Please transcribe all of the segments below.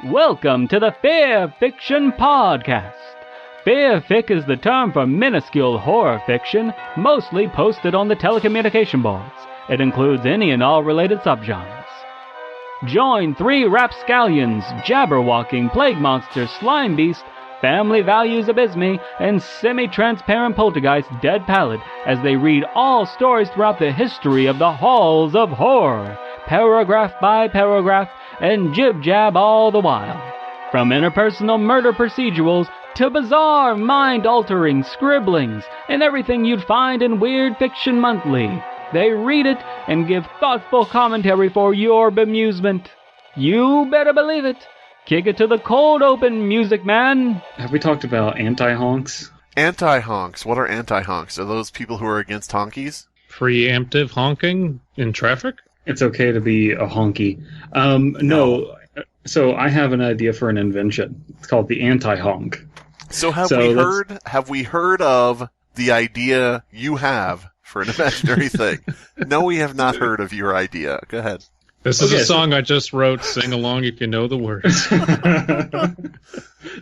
Welcome to the Fearfic Podcast. Fearfic is the term for minuscule horror fiction, mostly posted on the telecommunication boards. It includes any and all related subgenres. Join three rapscallions, jabberwalking plague monsters, Slimebeast, family values Abysmii, and semi-transparent poltergeist Dead Pallid as they read all stories throughout the history of the halls of horror, paragraph by paragraph, and jib-jab all the while. From interpersonal murder procedurals to bizarre, mind-altering scribblings and everything you'd find in Weird Fiction Monthly, they read it and give thoughtful commentary for your bemusement. You better believe it. Kick it to the cold open, music man. Have we talked about anti-honks? Anti-honks. What are anti-honks? Are those people who are against honkies? Preemptive honking in traffic? It's okay to be a honky. No. So I have an idea for an invention. It's called the anti-honk. So have we heard of the idea you have for an imaginary thing? No, we have not heard of your idea. Go ahead. This is a song I just wrote. Sing along if you know the words.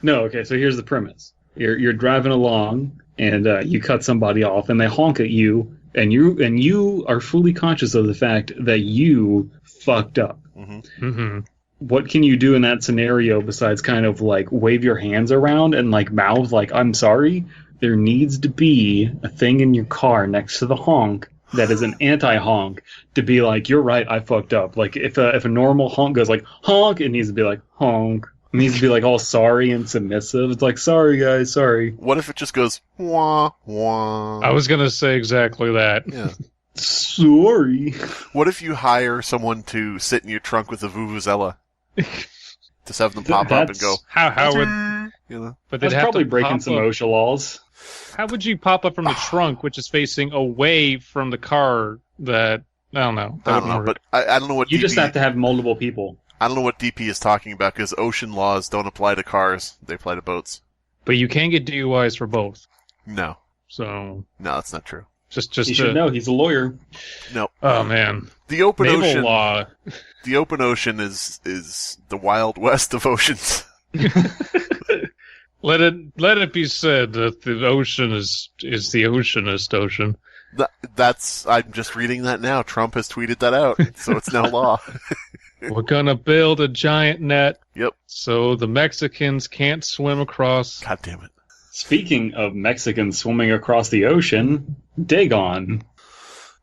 No, okay, so here's the premise. You're driving along, and you cut somebody off, and they honk at you, and you are fully conscious of the fact that you fucked up. Mm-hmm. Mm-hmm. What can you do in that scenario besides kind of like wave your hands around and like mouth like, I'm sorry? There needs to be a thing in your car next to the honk that is an anti-honk to be like, you're right, I fucked up. Like if a normal honk goes like honk, it needs to be like honk. It needs to be like all sorry and submissive. It's like, sorry guys, sorry. What if it just goes wah wah? I was gonna say exactly that. Yeah. Sorry. What if you hire someone to sit in your trunk with a vuvuzela? Just have them pop up and go. How would you know? But That's they'd have probably to breaking pop some up. OSHA laws. How would you pop up from the trunk, which is facing away from the car? That I don't know. That I don't know, wouldn't work. but I don't know what You DP, just have to have multiple people. I don't know what DP is talking about because ocean laws don't apply to cars; they apply to boats. But you can get DUIs for both. No, So that's not true. just You should know. He's a lawyer. No. Oh man, The open naval ocean. law. The open ocean is the wild west of oceans. Let it be said that the ocean is the oceanist ocean. I'm just reading that now. Trump has tweeted that out, so it's now law. We're gonna build a giant net. Yep. So the Mexicans can't swim across. God damn it. Speaking of Mexicans swimming across the ocean, Dagon.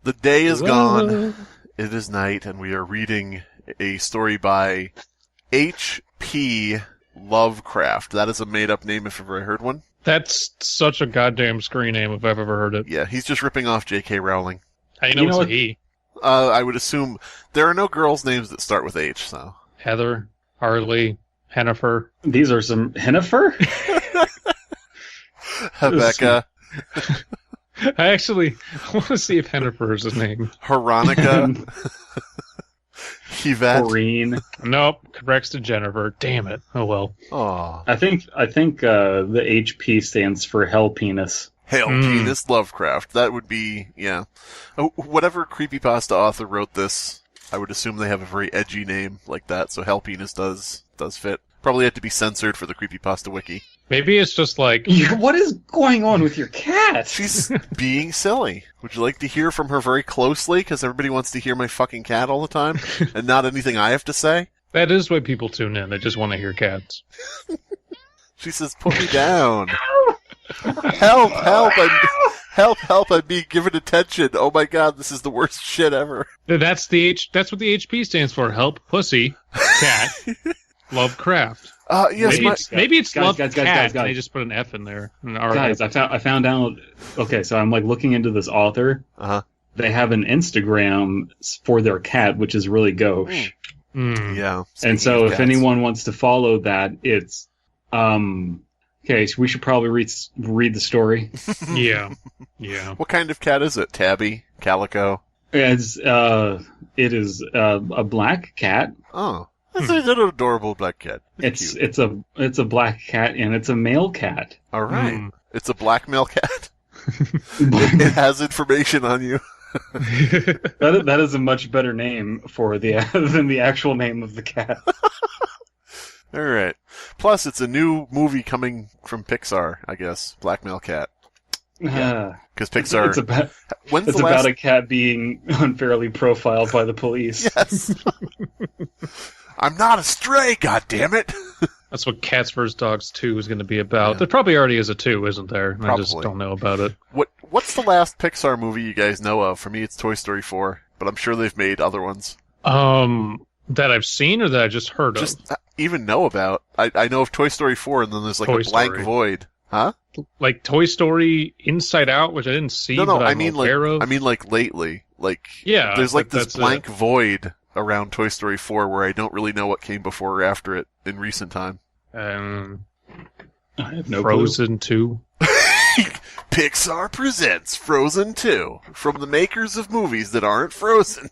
The day is Whoa. gone. It is night, and we are reading a story by H.P. Lovecraft. That is a made-up name if I've ever heard one. That's such a goddamn screen name if I've ever heard it. Yeah, he's just ripping off J.K. Rowling. How you know You it's know a what- he? I would assume there are no girls' names that start with H, so. Heather, Harley, Hennifer. These are some Hennifer? Rebecca, I actually want to see if Hennifer is his name. Veronica, Yvette. Maureen. Nope, corrects to Jennifer. Damn it. Oh well. Aw. I think the HP stands for hell penis. Hail Penis Lovecraft. That would be, yeah. Whatever creepypasta author wrote this, I would assume they have a very edgy name like that, so Hail Penis does fit. Probably had to be censored for the creepypasta wiki. Maybe it's just like What is going on with your cat? She's being silly. Would you like to hear from her very closely? Because everybody wants to hear my fucking cat all the time, and not anything I have to say. that is why people tune in. They just want to hear cats. She says, "Put me down." Help! Help! I'm being given attention. Oh my god, this is the worst shit ever. That's That's what the HP stands for. Help, pussy, cat, Lovecraft. Yes, Maybe it's Guys, Love guys, Cat. guys. And they just put an F in there. An R. Guys, I found out. Okay, so I'm like looking into this author. Uh-huh. They have an Instagram for their cat, which is really gauche. Mm. Yeah. And so if anyone wants to follow that, it's okay, so we should probably read the story. Yeah. What kind of cat is it? Tabby? Calico? It is a black cat. Oh. That's an adorable black cat. It's cute. it's a black cat and it's a male cat. All right. Mm. It's a black male cat. It has information on you. That is a much better name for than the actual name of the cat. All right. Plus, it's a new movie coming from Pixar, I guess. Blackmail Cat. Yeah. Because Pixar... It's about a cat being unfairly profiled by the police. Yes. I'm not a stray, goddammit! That's what Cats vs. Dogs 2 is going to be about. Yeah. There probably already is a 2, isn't there? Probably. I just don't know about it. What's the last Pixar movie you guys know of? For me, it's Toy Story 4, but I'm sure they've made other ones. That I've seen or that I just heard of? Just even know about. I know of Toy Story 4, and then there's like a blank void. Huh? Like Toy Story Inside Out, which I didn't see, but I'm aware of? I mean like lately. Like, yeah, there's like this blank void around Toy Story 4 where I don't really know what came before or after it in recent time. I have no Frozen 2. Pixar presents Frozen 2 from the makers of movies that aren't Frozen.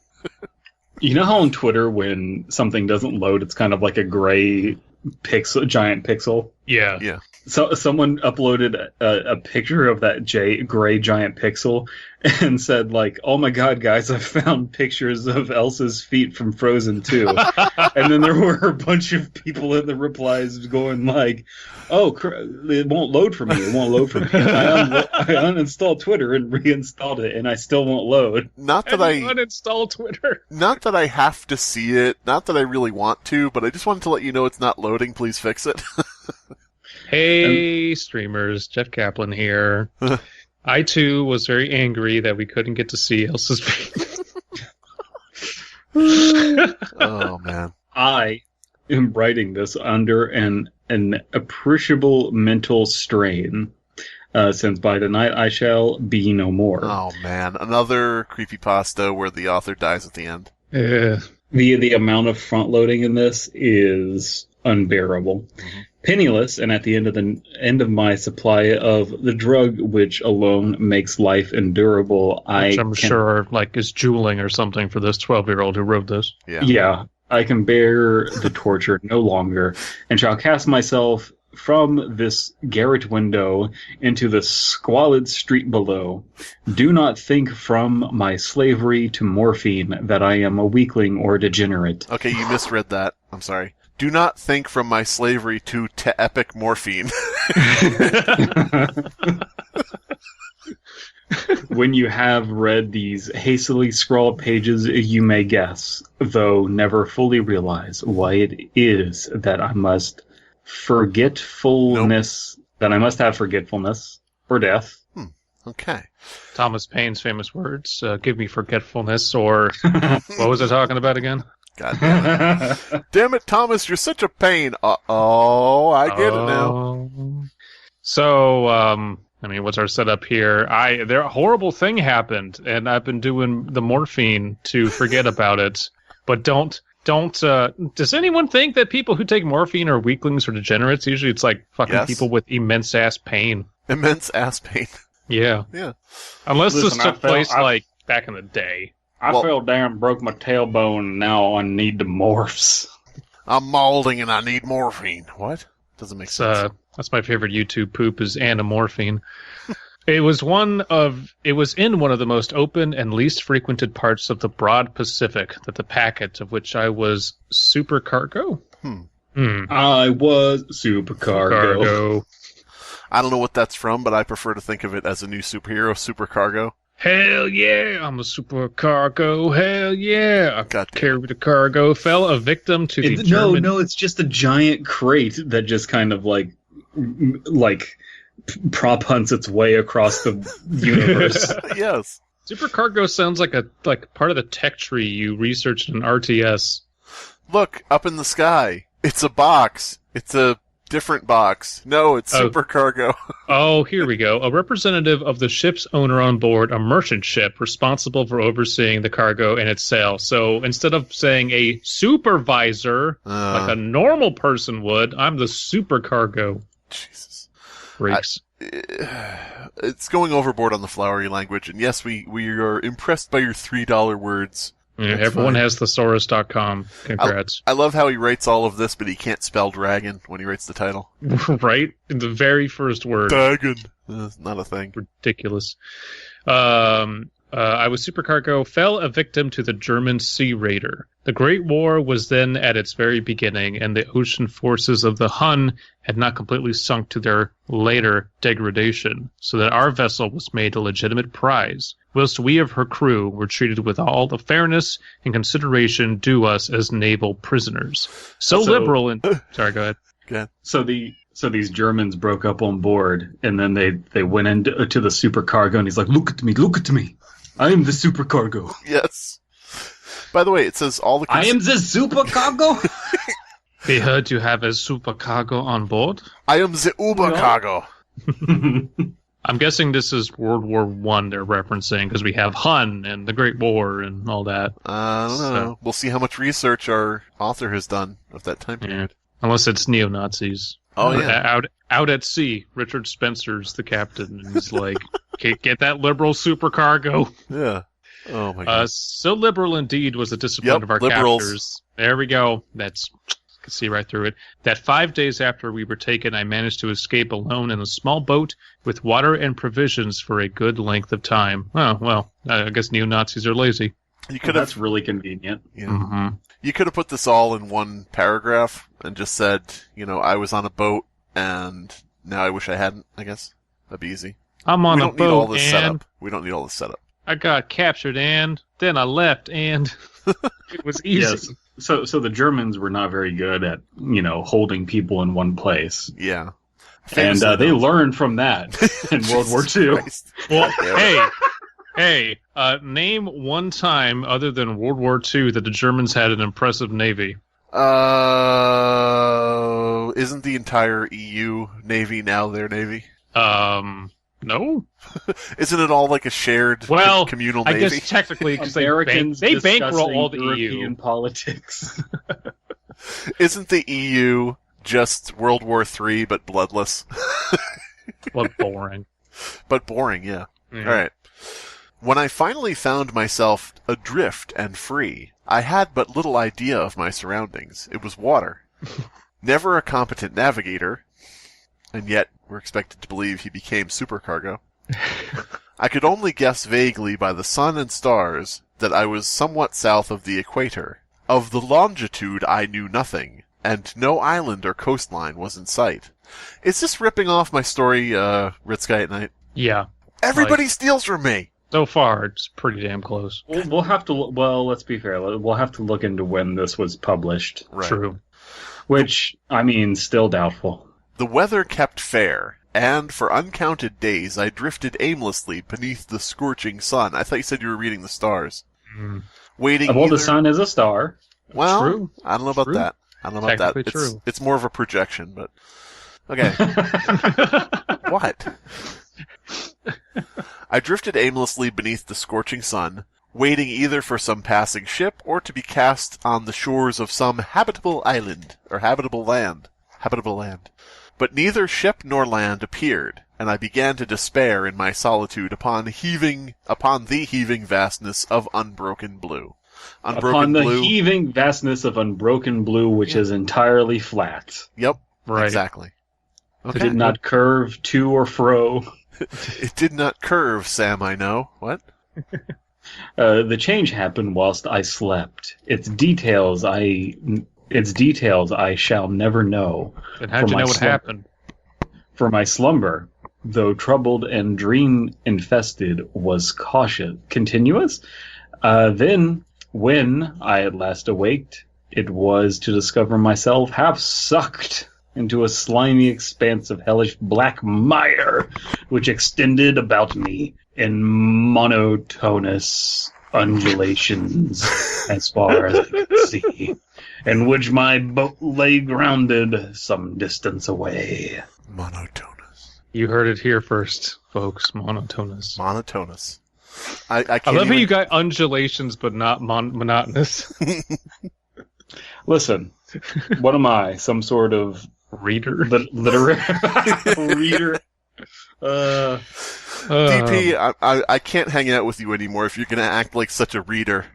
You know how on Twitter when something doesn't load, it's kind of like a gray giant pixel? Yeah. Yeah. So someone uploaded a picture of that gray giant pixel and said, like, "Oh my god, guys, I found pictures of Elsa's feet from Frozen 2." And then there were a bunch of people in the replies going like, "Oh, it won't load for me. It won't load for me." I uninstalled Twitter and reinstalled it, and I still won't load. Not that I uninstall Twitter. Not that I have to see it. Not that I really want to, but I just wanted to let you know it's not loading. Please fix it. Hey, streamers, Jeff Kaplan here. I, too, was very angry that we couldn't get to see Elsa's feet. Oh, man. I am writing this under an appreciable mental strain, since by tonight I shall be no more. Oh, man. Another creepypasta where the author dies at the end. Yeah. The amount of front-loading in this is unbearable. Mm-hmm. Penniless, and at the end of my supply of the drug which alone makes life endurable, I'm sure is jeweling or something for this 12-year-old who wrote this. Yeah, I can bear the torture no longer, and shall cast myself from this garret window into the squalid street below. Do not think from my slavery to morphine that I am a weakling or degenerate. Okay, you misread that. I'm sorry. Do not think from my slavery to epic morphine. When you have read these hastily scrawled pages, you may guess, though never fully realize, why it is that I must forgetfulness. Nope. That I must have forgetfulness or death. Okay. Thomas Paine's famous words: "Give me forgetfulness," or what was I talking about again? God damn it. Damn it, Thomas, you're such a pain. I get it now. So, what's our setup here? A horrible thing happened, and I've been doing the morphine to forget about it. But don't, does anyone think that people who take morphine are weaklings or degenerates? Usually it's like fucking people with immense ass pain. Immense ass pain. Yeah. Yeah. Unless this took place back in the day. I fell down, broke my tailbone, and now I need the morphs. I'm mauling and I need morphine. What? Doesn't make sense. That's my favorite YouTube poop is anamorphine. It was in one of the most open and least frequented parts of the broad Pacific that the packet of which I was supercargo. I was supercargo. I don't know what that's from, but I prefer to think of it as a new superhero, supercargo. Hell yeah, I'm a supercargo. Hell yeah. I carried the cargo. Fell a victim to the German... No, it's just a giant crate that just kind of like prop hunts its way across the universe. Yes. Supercargo sounds like part of the tech tree you researched in RTS. Look, up in the sky. It's a box. It's a different box. No, it's supercargo. Oh, here we go. A representative of the ship's owner on board a merchant ship responsible for overseeing the cargo and its sale. So instead of saying a supervisor, like a normal person would, I'm the supercargo. Jesus. Freaks. It's going overboard on the flowery language, and yes, we are impressed by your $3 words. Yeah, everyone has thesaurus.com. Congrats. I love how he writes all of this, but he can't spell dragon when he writes the title. Right? In the very first word. Dagon. Not a thing. Ridiculous. I was supercargo, fell a victim to the German sea raider. The Great War was then at its very beginning, and the ocean forces of the Hun had not completely sunk to their later degradation, so that our vessel was made a legitimate prize, whilst we of her crew were treated with all the fairness and consideration due us as naval prisoners. So liberal and... Sorry, go ahead. Okay. So these Germans broke up on board, and then they went into the supercargo, and he's like, look at me. I am the supercargo. Yes. By the way, it says all the... I am the supercargo? We heard you have a supercargo on board. I am the Ubercargo. I'm guessing this is World War I they're referencing, because we have Hun and the Great War and all that. I don't know. We'll see how much research our author has done of that time period. Unless it's neo-Nazis. Oh, yeah. Out at sea, Richard Spencer's the captain, and he's like, get that liberal supercargo. Yeah. Oh, my God. So liberal indeed was the discipline of our liberals. captors. There we go. You can see right through it. That 5 days after we were taken, I managed to escape alone in a small boat with water and provisions for a good length of time. Oh, well, I guess neo-Nazis are lazy. That's really convenient. Yeah. Mm-hmm. You could have put this all in one paragraph and just said, I was on a boat and now I wish I hadn't, I guess. That'd be easy. I'm on a boat, We don't need all this and setup. We don't need all this setup. I got captured, and then I left, and it was easy. Yes. So the Germans were not very good at, holding people in one place. Yeah. And they learned from that in World War II. Christ. Well, hey, name one time other than World War II that the Germans had an impressive navy. Isn't the entire EU Navy now their Navy? No. Isn't it all like a shared communal Navy? I guess technically, because they bankroll all the European EU. Politics. Isn't the EU just World War III but bloodless? But boring. But boring, yeah. All right. When I finally found myself adrift and free, I had but little idea of my surroundings. It was water. Never a competent navigator, and yet we're expected to believe he became supercargo. I could only guess vaguely by the sun and stars that I was somewhat south of the equator. Of the longitude I knew nothing, and no island or coastline was in sight. Is this ripping off my story, Red Sky at Night? Yeah. Everybody steals from me! So far, it's pretty damn close. We'll have to. Well, let's be fair. We'll have to look into when this was published. Right. True. Which, still doubtful. The weather kept fair, and for uncounted days I drifted aimlessly beneath the scorching sun. I thought you said you were reading the stars. Waiting. Well, the sun is a star. Well, True. I don't know about that. I don't know about that. True. It's more of a projection, but okay. What? I drifted aimlessly beneath the scorching sun, waiting either for some passing ship or to be cast on the shores of some habitable island or habitable land. But neither ship nor land appeared, and I began to despair in my solitude upon the heaving vastness of unbroken blue. Heaving vastness of unbroken blue, which is entirely flat. Yep, right. Exactly. Okay. It did not curve to or fro. It did not curve, Sam, I know. What? The change happened whilst I slept. Its details I shall never know. And how'd you know what happened? For my slumber, though troubled and dream-infested, was continuous. Then, when I at last awaked, it was to discover myself half sucked into a slimy expanse of hellish black mire, which extended about me in monotonous undulations as far as I could see, in which my boat lay grounded some distance away. Monotonous. You heard it here first, folks. Monotonous. Monotonous. I love how you got undulations, but not monotonous. Listen, what am I? Some sort of reader? Literary reader? DP, I can't hang out with you anymore if you're going to act like such a reader.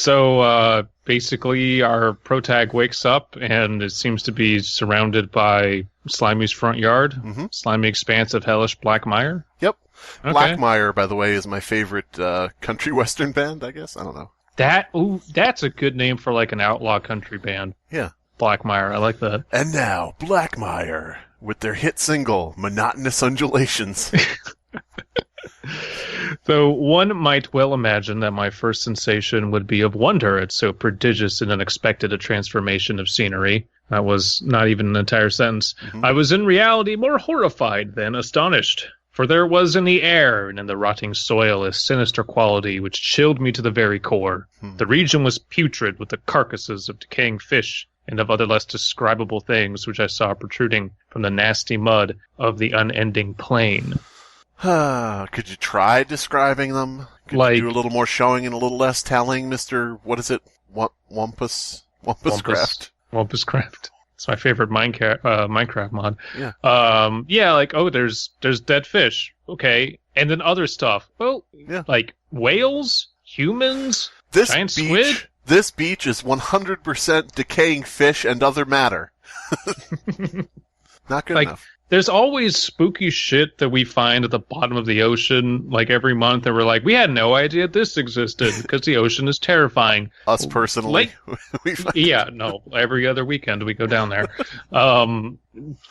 So basically, our protag wakes up and it seems to be surrounded by Slimey's front yard. Slimy expanse of hellish black mire. Yep. Okay. Black Mire, by the way, is my favorite country western band, I guess. I don't know. That's a good name for like an outlaw country band. Yeah. Black Mire, I like that. And now, Black Mire, with their hit single, Monotonous Undulations. Though one might well imagine that my first sensation would be of wonder at so prodigious and unexpected a transformation of scenery. That was not even an entire sentence. I was in reality more horrified than astonished. For there was in the air and in the rotting soil a sinister quality which chilled me to the very core. The region was putrid with the carcasses of decaying fish and of other less describable things which I saw protruding from the nasty mud of the unending plain. Could you try describing them? Could you do a little more showing and a little less telling, Mr. What is it? Wumpuscraft? Wumpuscraft. It's my favorite Minecraft mod. Yeah. There's dead fish. Okay. And then other stuff. Well, like whales, humans, giant squid. This beach is 100% decaying fish and other matter. Not good enough. There's always spooky shit that we find at the bottom of the ocean, like every month, and we're like, we had no idea this existed because the ocean is terrifying. Us personally. Every other weekend we go down there.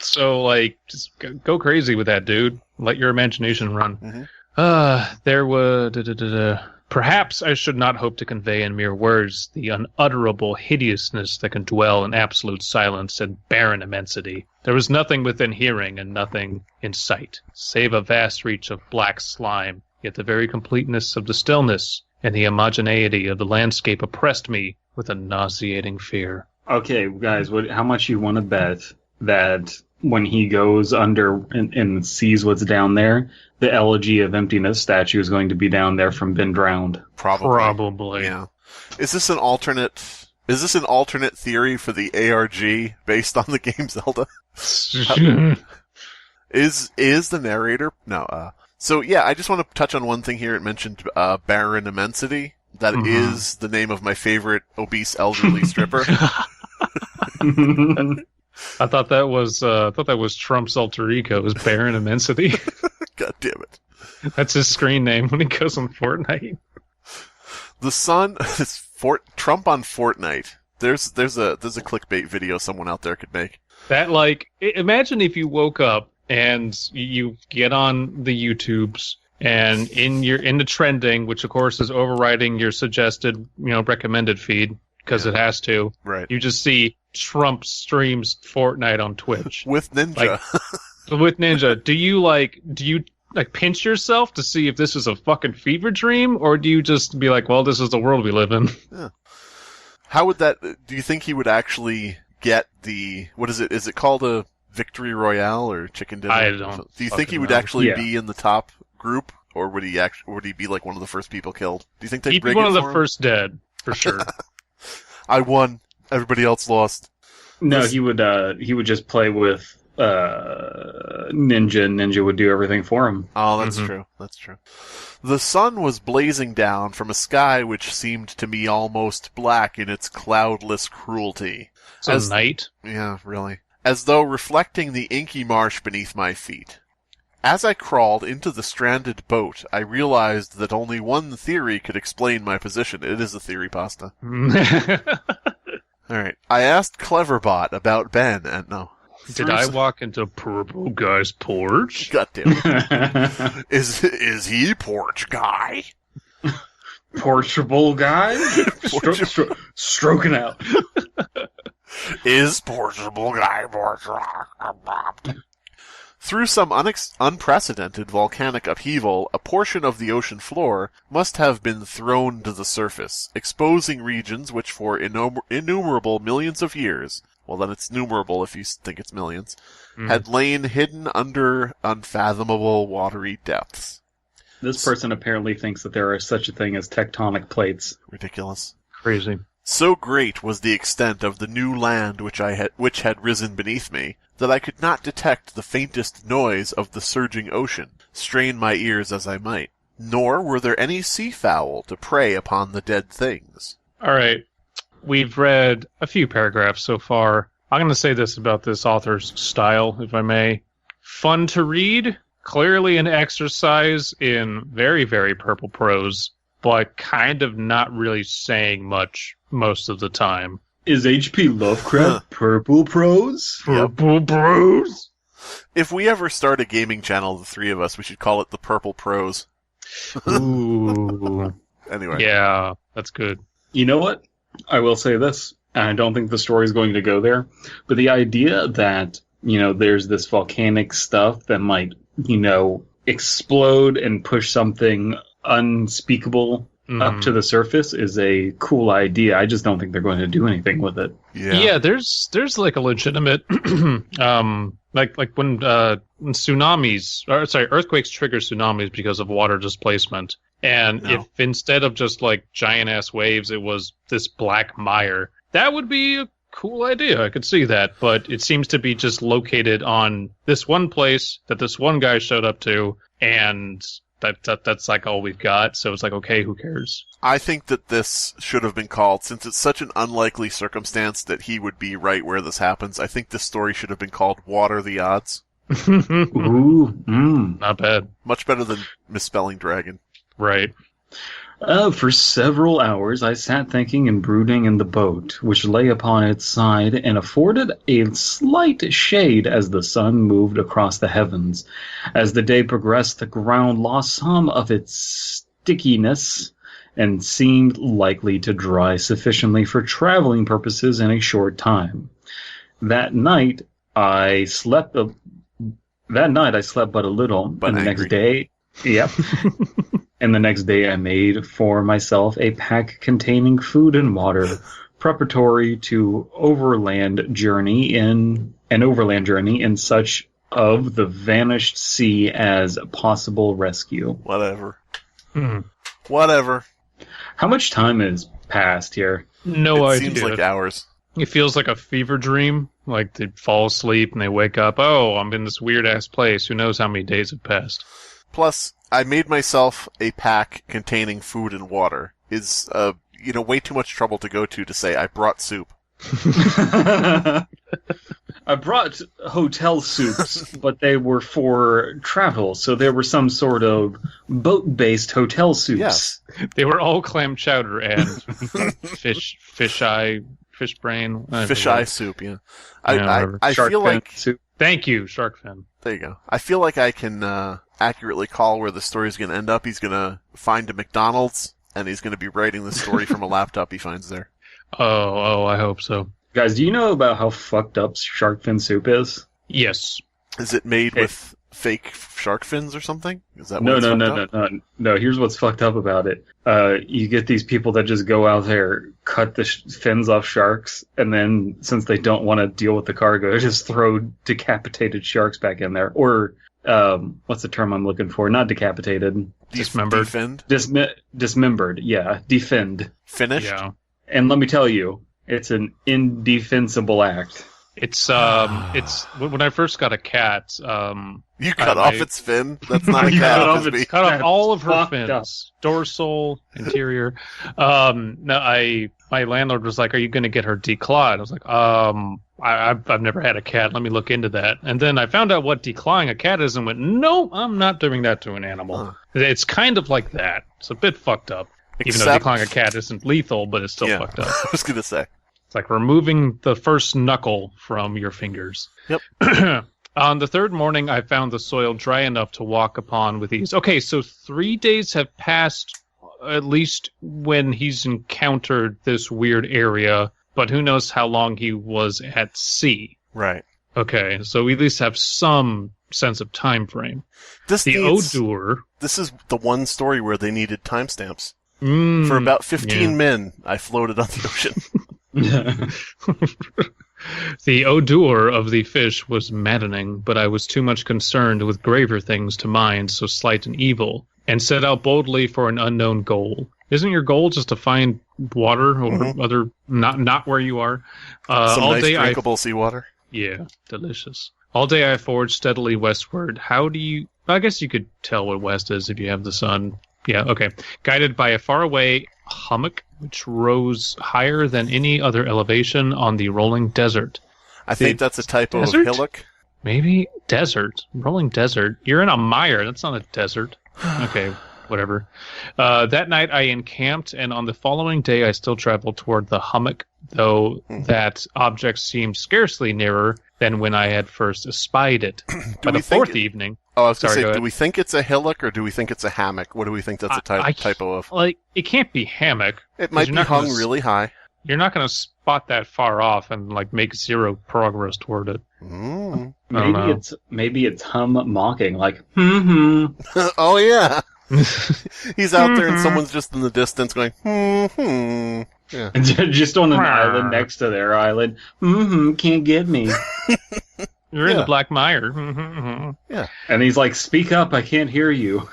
So just go crazy with that, dude. Let your imagination run. There was... Perhaps I should not hope to convey in mere words the unutterable hideousness that can dwell in absolute silence and barren immensity. There was nothing within hearing and nothing in sight, save a vast reach of black slime, yet the very completeness of the stillness and the homogeneity of the landscape oppressed me with a nauseating fear. Okay, guys, how much you want to bet that when he goes under and sees what's down there, the Elegy of Emptiness statue is going to be down there from Been Drowned? Probably. Yeah. Is this an alternate theory for the ARG based on the game Zelda? Is the narrator? No. So yeah, I just want to touch on one thing here. It mentioned barren immensity. That is the name of my favorite obese elderly stripper. I thought that was Trump's alter ego, was Barren Immensity. God damn it. That's his screen name when he goes on Fortnite. The sun is Trump on Fortnite. There's a clickbait video someone out there could make. That imagine if you woke up and you get on the YouTubes and in the trending, which of course is overriding your suggested, recommended feed because it has to. Right. You just see Trump streams Fortnite on Twitch with Ninja. With Ninja, do you pinch yourself to see if this is a fucking fever dream, or do you just be like, well, this is the world we live in? Yeah. How would that? Do you think he would actually get the? What is it? Is it called a victory royale or chicken dinner? I don't. Do you think he would actually be in the top group, or would he be like one of the first people killed? Do you think they'd bring one of the him? First dead for sure? I won. Everybody else lost. No, he would just play with Ninja, and Ninja would do everything for him. Oh, that's true. That's true. The sun was blazing down from a sky which seemed to me almost black in its cloudless cruelty. So night? Yeah, really. As though reflecting the inky marsh beneath my feet. As I crawled into the stranded boat, I realized that only one theory could explain my position. It is a theory, Pasta. Alright. I asked Cleverbot about Ben, and no. Did I walk into Purple Guy's porch? God damn it. Is he porch guy? Porchable guy? Stroking out. Is porchable guy porch? Through some unprecedented volcanic upheaval, a portion of the ocean floor must have been thrown to the surface, exposing regions which for innumerable millions of years, well then it's numerable if you think it's millions, had lain hidden under unfathomable watery depths. This person apparently thinks that there are such a thing as tectonic plates. Ridiculous. Crazy. So great was the extent of the new land which had risen beneath me, that I could not detect the faintest noise of the surging ocean, strain my ears as I might. Nor were there any seafowl to prey upon the dead things. All right. We've read a few paragraphs so far. I'm going to say this about this author's style, if I may. Fun to read, clearly an exercise in very, very purple prose, but kind of not really saying much most of the time. Is H.P. Lovecraft purple prose? Purple prose? If we ever start a gaming channel, the three of us, we should call it the Purple Prose. Ooh. Anyway. Yeah, that's good. You know what? I will say this, and I don't think the story is going to go there, but the idea that, there's this volcanic stuff that might, explode and push something unspeakable up to the surface is a cool idea. I just don't think they're going to do anything with it. Yeah, there's like a legitimate like when earthquakes trigger tsunamis because of water displacement. And if instead of just like giant ass waves, it was this black mire, that would be a cool idea. I could see that, but it seems to be just located on this one place that this one guy showed up to, and that's like all we've got. So it's like, okay, who cares? I think that this should have been called, since it's such an unlikely circumstance that he would be right where this happens, I think this story should have been called What Are the Odds? Ooh, not bad. Much better than misspelling dragon. Right. For several hours I sat thinking and brooding in the boat, which lay upon its side and afforded a slight shade as the sun moved across the heavens. As the day progressed, the ground lost some of its stickiness and seemed likely to dry sufficiently for traveling purposes in a short time. That night I slept but a little, but and the angry. next day, and the next day I made for myself a pack containing food and water, preparatory to an overland journey in such of the vanished sea as possible rescue. Whatever. Whatever. How much time has passed here? No idea. Seems like hours. It feels like a fever dream. Like they fall asleep and they wake up. Oh, I'm in this weird ass place. Who knows how many days have passed? Plus, I made myself a pack containing food and water. Is way too much trouble to go to say I brought soup. I brought hotel soups, but they were for travel, so there were some sort of boat-based hotel soups. Yes. They were all clam chowder and fish brain. Fish eye soup, yeah. I Shark feel fin like... soup. Thank you, shark fin. There you go. I feel like I can accurately call where the story's going to end up. He's going to find a McDonald's, and he's going to be writing the story from a laptop he finds there. Oh, I hope so. Guys, do you know about how fucked up shark fin soup is? Yes. Is it made with fake shark fins or something? Is that what No. Here's what's fucked up about it. You get these people that just go out there, cut the fins off sharks, and then since they don't want to deal with the cargo, just throw decapitated sharks back in there. Or what's the term I'm looking for? Not decapitated. Dismembered. Defend? Dismembered. Yeah, defend. Finished? Yeah. And let me tell you, it's an indefensible act. It's when I first got a cat. You cut off its fin? That's not a cat. Cut off all of her fucked fins, up. dorsal, interior. My landlord was like, "Are you going to get her declawed?" I was like, I've never had a cat. Let me look into that." And then I found out what declawing a cat is, and went, "No, I'm not doing that to an animal." It's kind of like that. It's a bit fucked up. Even though declawing a cat isn't lethal, but it's still fucked up. I was going to say. It's like removing the first knuckle from your fingers. Yep. On the third morning, I found the soil dry enough to walk upon with ease. Okay, so 3 days have passed, at least when he's encountered this weird area, but who knows how long he was at sea. Right. Okay, so we at least have some sense of time frame. This is the one story where they needed timestamps. For about 15 men, I floated on the ocean. The odor of the fish was maddening, but I was too much concerned with graver things to mind so slight and evil, and set out boldly for an unknown goal. Isn't your goal just to find water or other not where you are? Some all nice day drinkable seawater. Yeah, delicious. All day I forged steadily westward. I guess you could tell what west is if you have the sun. Yeah, okay. Guided by a faraway hummock, which rose higher than any other elevation on the rolling desert. I think that's a typo Desert? of hillock. Maybe desert. Rolling desert. You're in a mire. That's not a desert. Okay, whatever. That night I encamped, and on the following day I still traveled toward the hummock, though that object seemed scarcely nearer than when I had first espied it. By the fourth evening... Oh, I was going to say, go do we think it's a hillock or do we think it's a hammock? What do we think that's a typo of? Like, it can't be hammock. It might be hung really high. You're not going to spot that far off and like make zero progress toward it. Mm. Maybe it's hum mocking, like Oh yeah. He's out there and someone's just in the distance going Yeah. Just on an island next to their island. Can't get me. You're in the Black Mire. Yeah. And he's like, speak up, I can't hear you.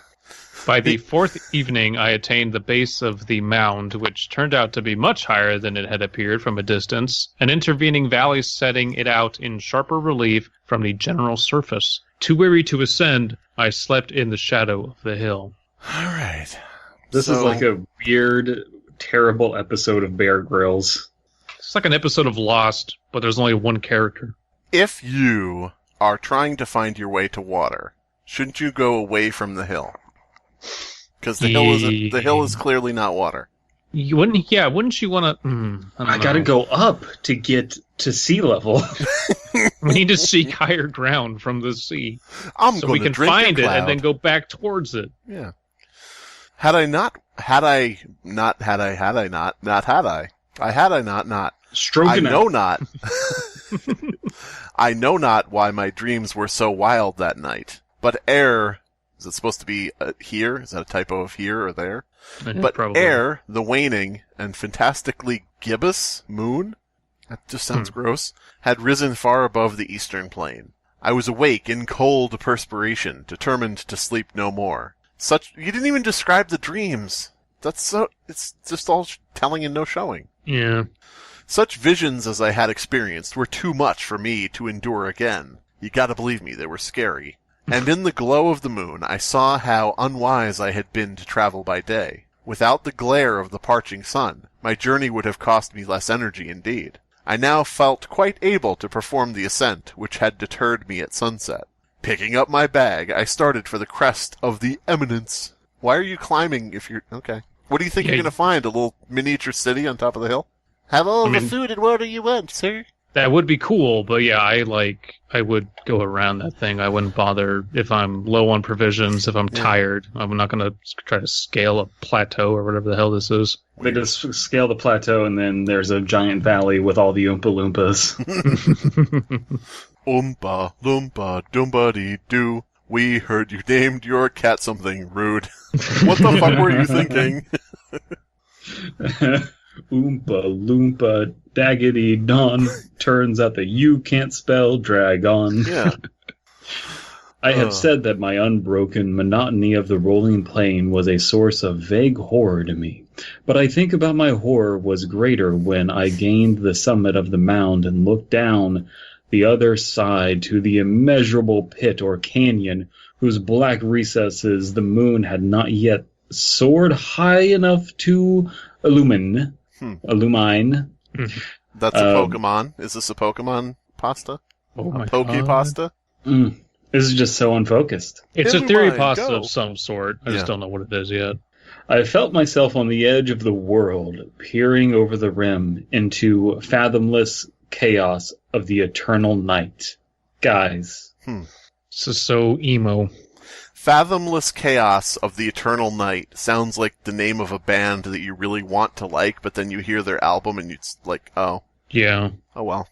By the fourth evening, I attained the base of the mound, which turned out to be much higher than it had appeared from a distance, an intervening valley setting it out in sharper relief from the general surface. Too weary to ascend, I slept in the shadow of the hill. All right. This is like a weird, terrible episode of Bear Grylls. It's like an episode of Lost, but there's only one character. If you are trying to find your way to water, shouldn't you go away from the hill? Because the hill is clearly not water. Wouldn't you want to... I gotta go up to get to sea level. We need to seek higher ground from the sea. So we can find it and then go back towards it. Yeah. Had I not. Stroking I know not. I know not why my dreams were so wild that night. But ere, is it supposed to be here? Is that a typo of here or there? But probably. Ere, the waning and fantastically gibbous moon, that just sounds gross, had risen far above the eastern plain. I was awake in cold perspiration, determined to sleep no more. You didn't even describe the dreams. It's just all telling and no showing. Yeah. Such visions as I had experienced were too much for me to endure again. You gotta believe me, they were scary. And in the glow of the moon, I saw how unwise I had been to travel by day. Without the glare of the parching sun, my journey would have cost me less energy indeed. I now felt quite able to perform the ascent which had deterred me at sunset. Picking up my bag, I started for the crest of the eminence. Why are you climbing if you're... Okay. What do you think you're going to find? A little miniature city on top of the hill? Have all the food and water you want, sir. That would be cool, but yeah, I would go around that thing. I wouldn't bother if I'm low on provisions, if I'm tired. I'm not going to try to scale a plateau or whatever the hell this is. They just scale the plateau, and then there's a giant valley with all the Oompa Loompas. Oompa Loompa Doomba-dee-doo. We heard you named your cat something rude. What the fuck were you thinking? Oompa Loompa Daggity Don. Turns out that you can't spell dragon. Yeah. I have said that my unbroken monotony of the rolling plain was a source of vague horror to me. But I think about my horror was greater when I gained the summit of the mound and looked down the other side to the immeasurable pit or canyon whose black recesses the moon had not yet soared high enough to illumine. That's a Pokemon. Is this a Pokemon pasta? Oh my Poke God. pasta? This is just so unfocused. It's a theory pasta of some sort. I just don't know what it is yet. I felt myself on the edge of the world, peering over the rim into fathomless chaos of the eternal night. Guys. This is so emo. Fathomless Chaos of the Eternal Night sounds like the name of a band that you really want to like, but then you hear their album and it's like, oh. Yeah. Oh well.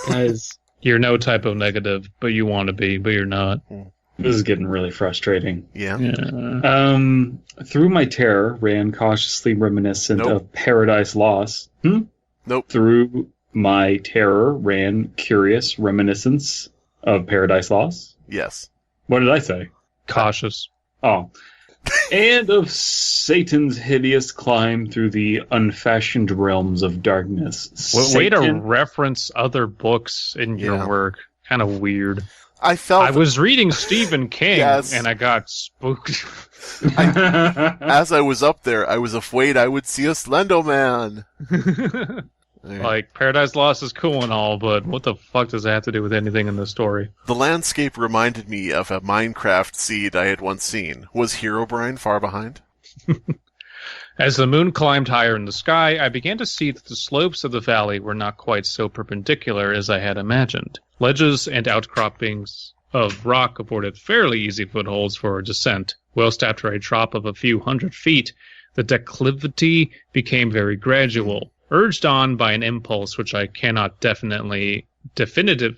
Guys. You're no typo negative, but you want to be, but you're not. This is getting really frustrating. Yeah. Through my terror ran cautiously reminiscent of Paradise Lost. Nope. Through my terror ran curious reminiscence of Paradise Lost. Yes. What did I say? Cautious. Oh. And of Satan's hideous climb through the unfashioned realms of darkness. Way to reference other books in your work. Kind of weird. I was reading Stephen King, Yes. and I got spooked. As I was up there, I was afraid I would see a Slender Man. Like, Paradise Lost is cool and all, but what the fuck does that have to do with anything in this story? The landscape reminded me of a Minecraft seed I had once seen. Was Herobrine far behind? As the moon climbed higher in the sky, I began to see that the slopes of the valley were not quite so perpendicular as I had imagined. Ledges and outcroppings of rock afforded fairly easy footholds for a descent, whilst after a drop of a few hundred feet, the declivity became very gradual. Urged on by an impulse which I cannot definitely analyze.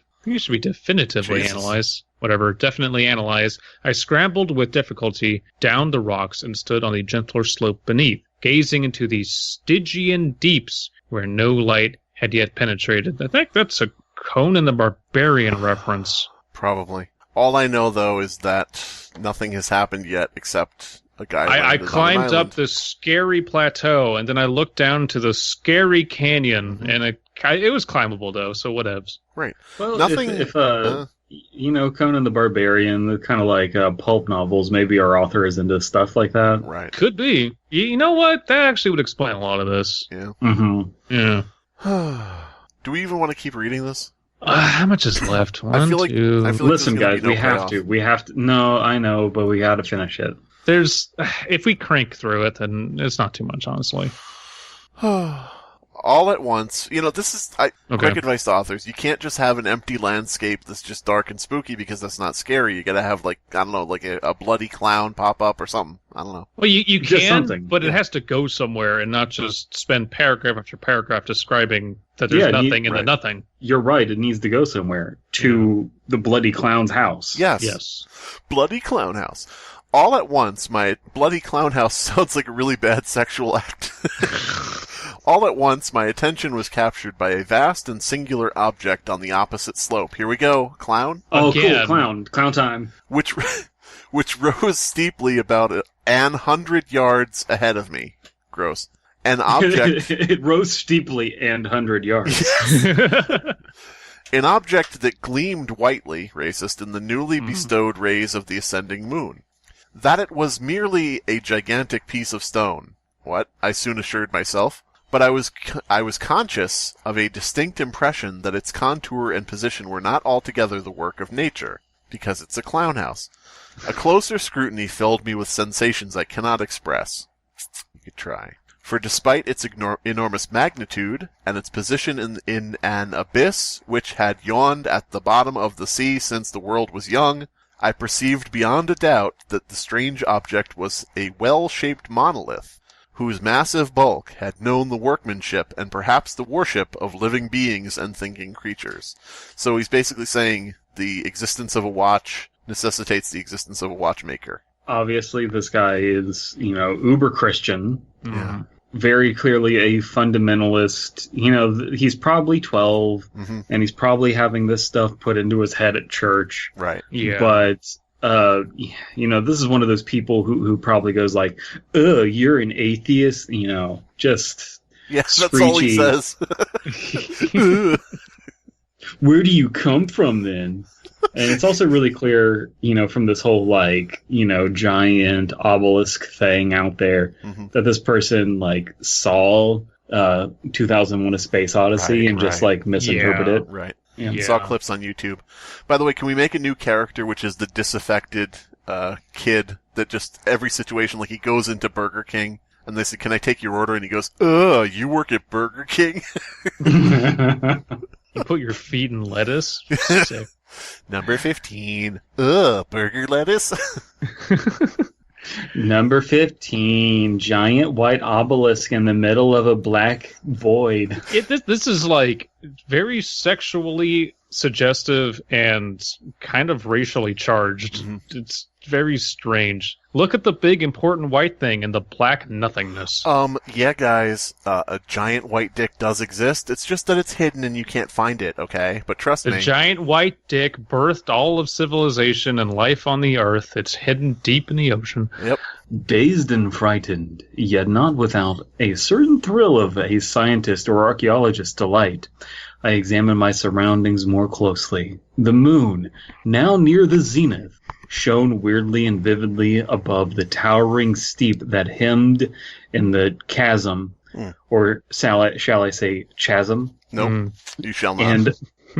Definitely analyze. I scrambled with difficulty down the rocks and stood on the gentler slope beneath, gazing into the Stygian deeps where no light had yet penetrated. I think that's a Conan the Barbarian reference. Probably. All I know, though, is that nothing has happened yet except a guy. I climbed up this scary plateau, and then I looked down to the scary canyon, and it was climbable, though, so whatevs. Right. Well, nothing. If Conan the Barbarian, the kind of like pulp novels, maybe our author is into stuff like that. Right. Could be. You know what? That actually would explain a lot of this. Yeah. Mm-hmm. Yeah. Do we even want to keep reading this? How much is left? I feel like Listen, guys, we have payoff. to. We have to. No, I know, but we got to finish it. If we crank through it, then it's not too much, honestly. All at once. This is Okay. quick advice to authors. You can't just have an empty landscape that's just dark and spooky because that's not scary. You gotta have, a bloody clown pop up or something. I don't know. Well, you Just can, something. but it has to go somewhere and not just spend paragraph after paragraph describing that there's nothing in the nothing. You're right. It needs to go somewhere to the bloody clown's house. Yes. Bloody clown house. All at once, my bloody clown house sounds like a really bad sexual act. All at once, my attention was captured by a vast and singular object on the opposite slope. Here we go, clown. Oh, Again. cool, clown time. Which rose steeply about 100 yards ahead of me. Gross. An object. It rose steeply and 100 yards. An object that gleamed whitely, racist, in the newly bestowed rays of the ascending moon. That it was merely a gigantic piece of stone. What? I soon assured myself. But I was conscious of a distinct impression that its contour and position were not altogether the work of nature, because it's a clown house. A closer scrutiny filled me with sensations I cannot express. You could try. For despite its enormous magnitude, and its position in an abyss which had yawned at the bottom of the sea since the world was young, I perceived beyond a doubt that the strange object was a well-shaped monolith, whose massive bulk had known the workmanship and perhaps the worship of living beings and thinking creatures. So he's basically saying the existence of a watch necessitates the existence of a watchmaker. Obviously, this guy is, uber Christian. Yeah. Very clearly a fundamentalist. He's probably 12, and he's probably having this stuff put into his head at church. Right. Yeah. But this is one of those people who probably goes like, "Ugh, you're an atheist," just Yeah, that's screechy. all he says. Where do you come from then? And it's also really clear, from this whole giant obelisk thing out there, that this person saw 2001: A Space Odyssey and just misinterpreted it. Right. Yeah. Saw clips on YouTube. By the way, can we make a new character which is the disaffected kid that just every situation, he goes into Burger King and they say, "Can I take your order?" And he goes, you work at Burger King? You put your feet in lettuce? Sick. Number 15. Burger lettuce? Number 15, giant white obelisk in the middle of a black void. This is very sexually suggestive and kind of racially charged. It's very strange. Look at the big important white thing and the black nothingness. Yeah, guys, a giant white dick does exist. It's just that it's hidden and you can't find it, okay? But trust me. The giant white dick birthed all of civilization and life on the earth. It's hidden deep in the ocean. Yep. Dazed and frightened, yet not without a certain thrill of a scientist or archaeologist's delight, I examined my surroundings more closely. The moon, now near the zenith, shone weirdly and vividly above the towering steep that hemmed in the chasm, or shall I say chasm? Nope, you shall not.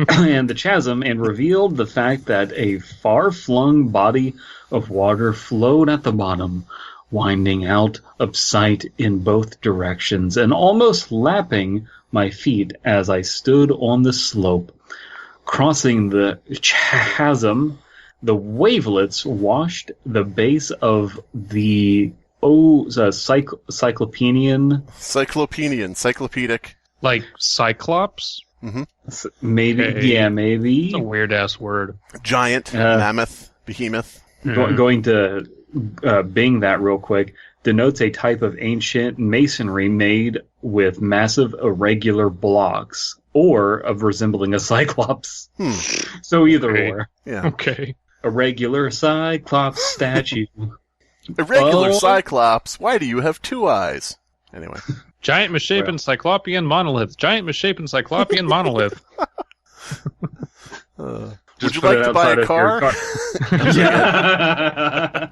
And the chasm, and revealed the fact that a far-flung body of water flowed at the bottom, winding out of sight in both directions, and almost lapping my feet as I stood on the slope. Crossing the chasm, the wavelets washed the base of the Cyclopedic. Like Cyclops? Maybe, Okay. yeah, maybe. It's a weird-ass word. Giant, mammoth, behemoth. Going to Bing that real quick, denotes a type of ancient masonry made with massive irregular blocks, or of resembling a cyclops. So either or. Yeah. Okay. Irregular cyclops statue. Irregular Cyclops, why do you have two eyes? Anyway. Giant misshapen cyclopean monolith. Giant misshapen cyclopean monolith. Would you like to buy a car? Yeah.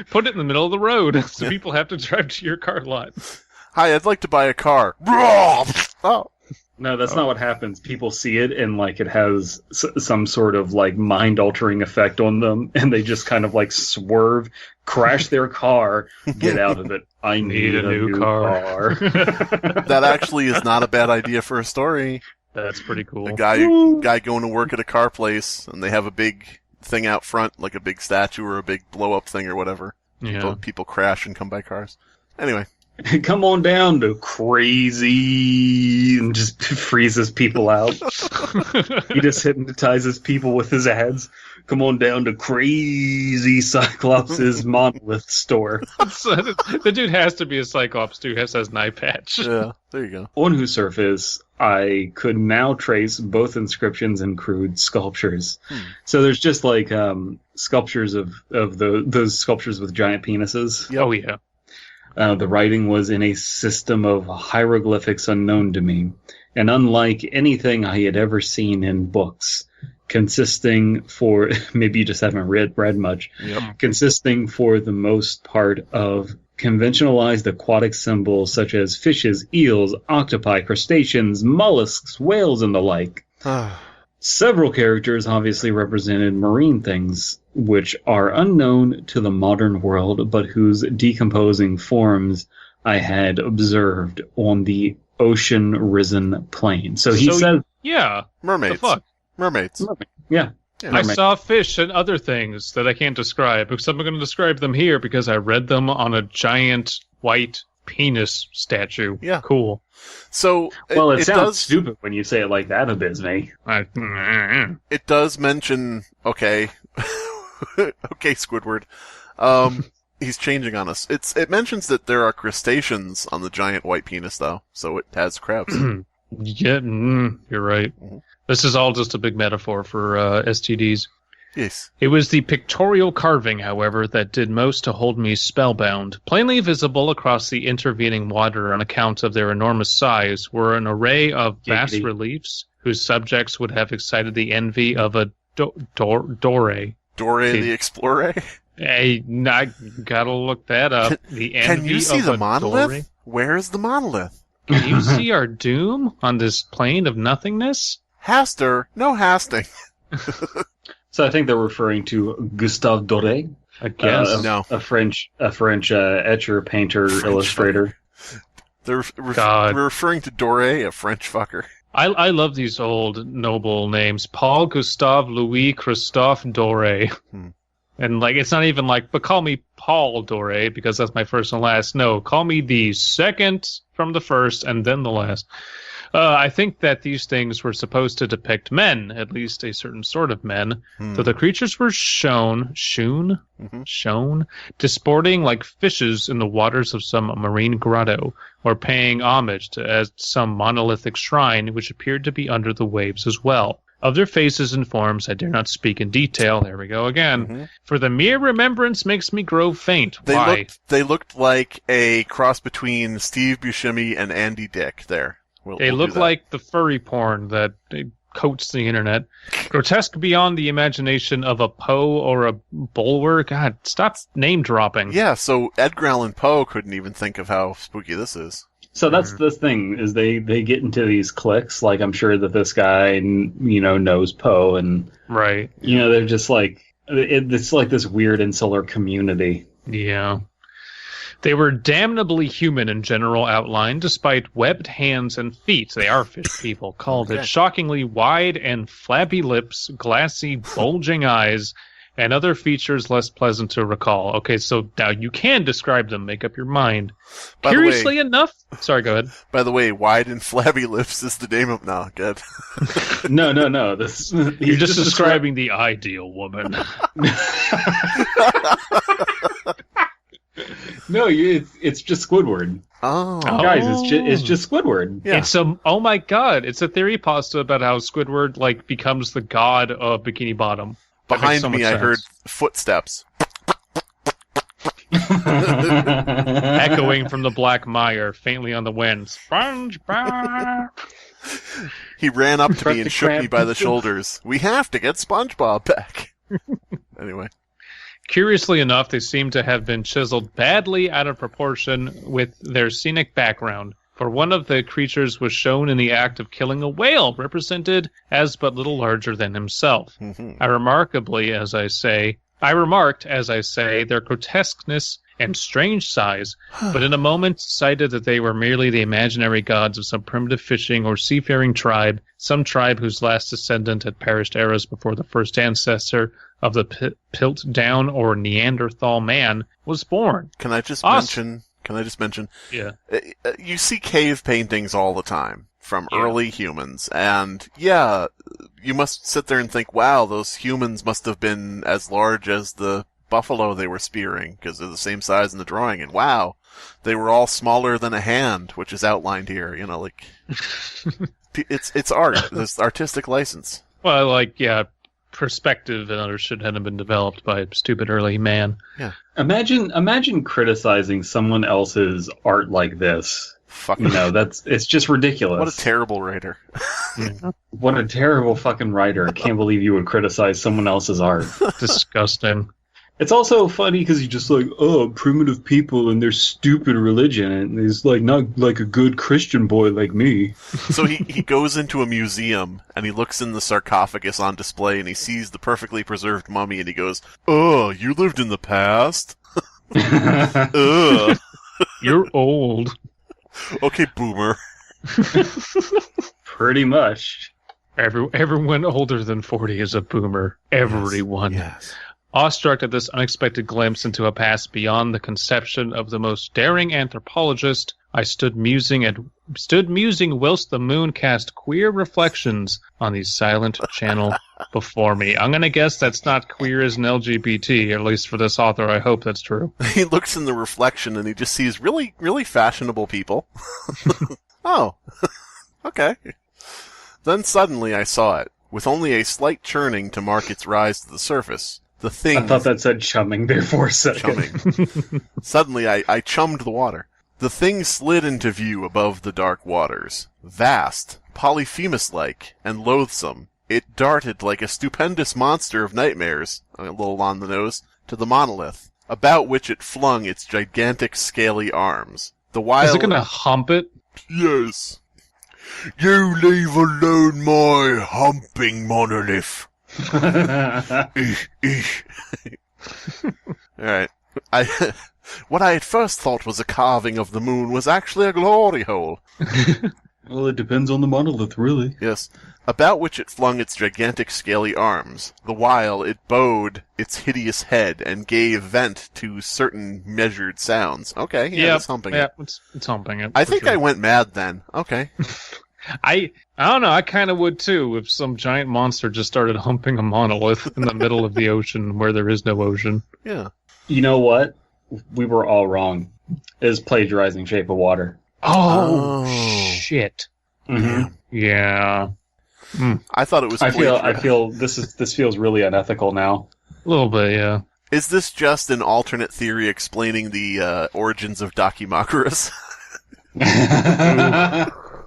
Put it in the middle of the road so people have to drive to your car lot. Hi, I'd like to buy a car. Oh. No, that's not what happens. People see it and like it has some sort of like mind-altering effect on them, and they just kind of like swerve, crash their car, get out of it. I need a new car. That actually is not a bad idea for a story. That's pretty cool. The guy going to work at a car place, and they have a big thing out front, like a big statue or a big blow-up thing or whatever. Yeah. People crash and come by cars. Anyway. Come on down to crazy, and just freezes people out. He just hypnotizes people with his ads. Come on down to Crazy Cyclops' Monolith store. So the dude has to be a Cyclops too. Has an eye patch. Yeah, there you go. On whose surface I could now trace both inscriptions and crude sculptures. So there's just like sculptures of those sculptures with giant penises. Oh yeah. The writing was in a system of hieroglyphics unknown to me, and unlike anything I had ever seen in books, consisting for, maybe you just haven't read much, consisting for the most part of conventionalized aquatic symbols such as fishes, eels, octopi, crustaceans, mollusks, whales, and the like. Several characters obviously represented marine things, which are unknown to the modern world, but whose decomposing forms I had observed on the ocean-risen plain. So he says... Yeah. Mermaids. The fuck? Mermaids. Yeah. I saw fish and other things that I can't describe, because I'm going to describe them here because I read them on a giant white penis statue. Yeah. Cool. So it sounds stupid when you say it like that, Abysmii. It does mention, okay, okay, Squidward. He's changing on us. It mentions that there are crustaceans on the giant white penis, though, so it has crabs. Yeah, you're right. This is all just a big metaphor for STDs. Yes. It was the pictorial carving, however, that did most to hold me spellbound. Plainly visible across the intervening water on account of their enormous size were an array of vast reliefs whose subjects would have excited the envy of a Dore. Dore the Explorer? Hey, I gotta look that up. The envy Can you see of the a monolith? Dore? Where's the monolith? Can you see our doom on this plane of nothingness? Haster, no hasting. So I think they're referring to Gustave Doré. I guess. No. A French etcher, painter, illustrator. They're referring to Doré, a French fucker. I love these old noble names. Paul Gustave Louis Christophe Doré. And like it's not even like, but call me Paul Doré because that's my first and last. No, call me the second from the first and then the last. I think that these things were supposed to depict men, at least a certain sort of men, though the creatures were shown, disporting like fishes in the waters of some marine grotto, or paying homage to some monolithic shrine which appeared to be under the waves as well. Of their faces and forms, I dare not speak in detail. There we go again. For the mere remembrance makes me grow faint. Why? They looked like a cross between Steve Buscemi and Andy Dick there. They look like the furry porn that coats the internet. Grotesque beyond the imagination of a Poe or a Bulwer. God, stop name dropping. Yeah, so Edgar Allan Poe couldn't even think of how spooky this is. So that's the thing, is they get into these cliques, like I'm sure that this guy, knows Poe, and right. They're just like, it's like this weird insular community. Yeah. They were damnably human in general outline, despite webbed hands and feet. They are fish people, called it. Shockingly wide and flabby lips, glassy, bulging eyes, and other features less pleasant to recall. Okay, so now you can describe them, make up your mind. Curiously enough... Sorry, go ahead. By the way, wide and flabby lips is the name of... No, good. No. You're just describing the ideal woman. No, it's just Squidward. Oh. Guys, it's just Squidward. Yeah. Oh my god, it's a theory pasta about how Squidward, becomes the god of Bikini Bottom. Behind me, I heard footsteps. Echoing from the black mire, faintly on the wind. SpongeBob! He ran up to me and shook me by the shoulders. We have to get SpongeBob back. Anyway. Curiously enough, they seem to have been chiseled badly out of proportion with their scenic background, for one of the creatures was shown in the act of killing a whale, represented as but little larger than himself. I remarked, as I say, their grotesqueness and strange size, but in a moment cited that they were merely the imaginary gods of some primitive fishing or seafaring tribe, some tribe whose last descendant had perished eras before the first ancestor of the Piltdown or Neanderthal man was born. Can I just mention? Yeah. You see cave paintings all the time from early humans, and you must sit there and think, wow, those humans must have been as large as the buffalo they were spearing, because they're the same size in the drawing, and wow, they were all smaller than a hand, which is outlined here, it's art, this artistic license. Well, perspective and others should have been developed by a stupid early man. Yeah. Imagine criticizing someone else's art like this. It's just ridiculous. What a terrible writer. What a terrible fucking writer. I can't believe you would criticize someone else's art. Disgusting. It's also funny because you're just primitive people and their stupid religion, and he's not like a good Christian boy like me. So he goes into a museum and he looks in the sarcophagus on display and he sees the perfectly preserved mummy and he goes, "Oh, you lived in the past? Ugh. You're old." Okay, boomer. Pretty much. Everyone older than 40 is a boomer. Everyone. Yes. Awestruck at this unexpected glimpse into a past beyond the conception of the most daring anthropologist, I stood musing whilst the moon cast queer reflections on the silent channel before me. I'm going to guess that's not queer as an LGBT, at least for this author. I hope that's true. He looks in the reflection and he just sees really, really fashionable people. Oh, okay. Then suddenly I saw it, with only a slight churning to mark its rise to the surface. The thing. I thought that said chumming there for a second. Chumming. Suddenly I chummed the water. The thing slid into view above the dark waters. Vast, Polyphemus-like, and loathsome. It darted like a stupendous monster of nightmares, a little on the nose, to the monolith, about which it flung its gigantic scaly arms. Is it going to hump it? Yes. You leave alone my humping monolith. Alright. What I at first thought was a carving of the moon was actually a glory hole. Well, it depends on the monolith, really. Yes. About which it flung its gigantic scaly arms, the while it bowed its hideous head and gave vent to certain measured sounds. Okay, it's humping it. It's humping it. I think I went mad then. Okay. I don't know, I kind of would too if some giant monster just started humping a monolith in the middle of the ocean where there is no ocean. Yeah. You know what? We were all wrong. It is plagiarizing Shape of Water. Oh. Shit. Mm-hmm. Yeah. I thought it was. I feel this feels really unethical now. A little bit, yeah. Is this just an alternate theory explaining the origins of Dakimakuras?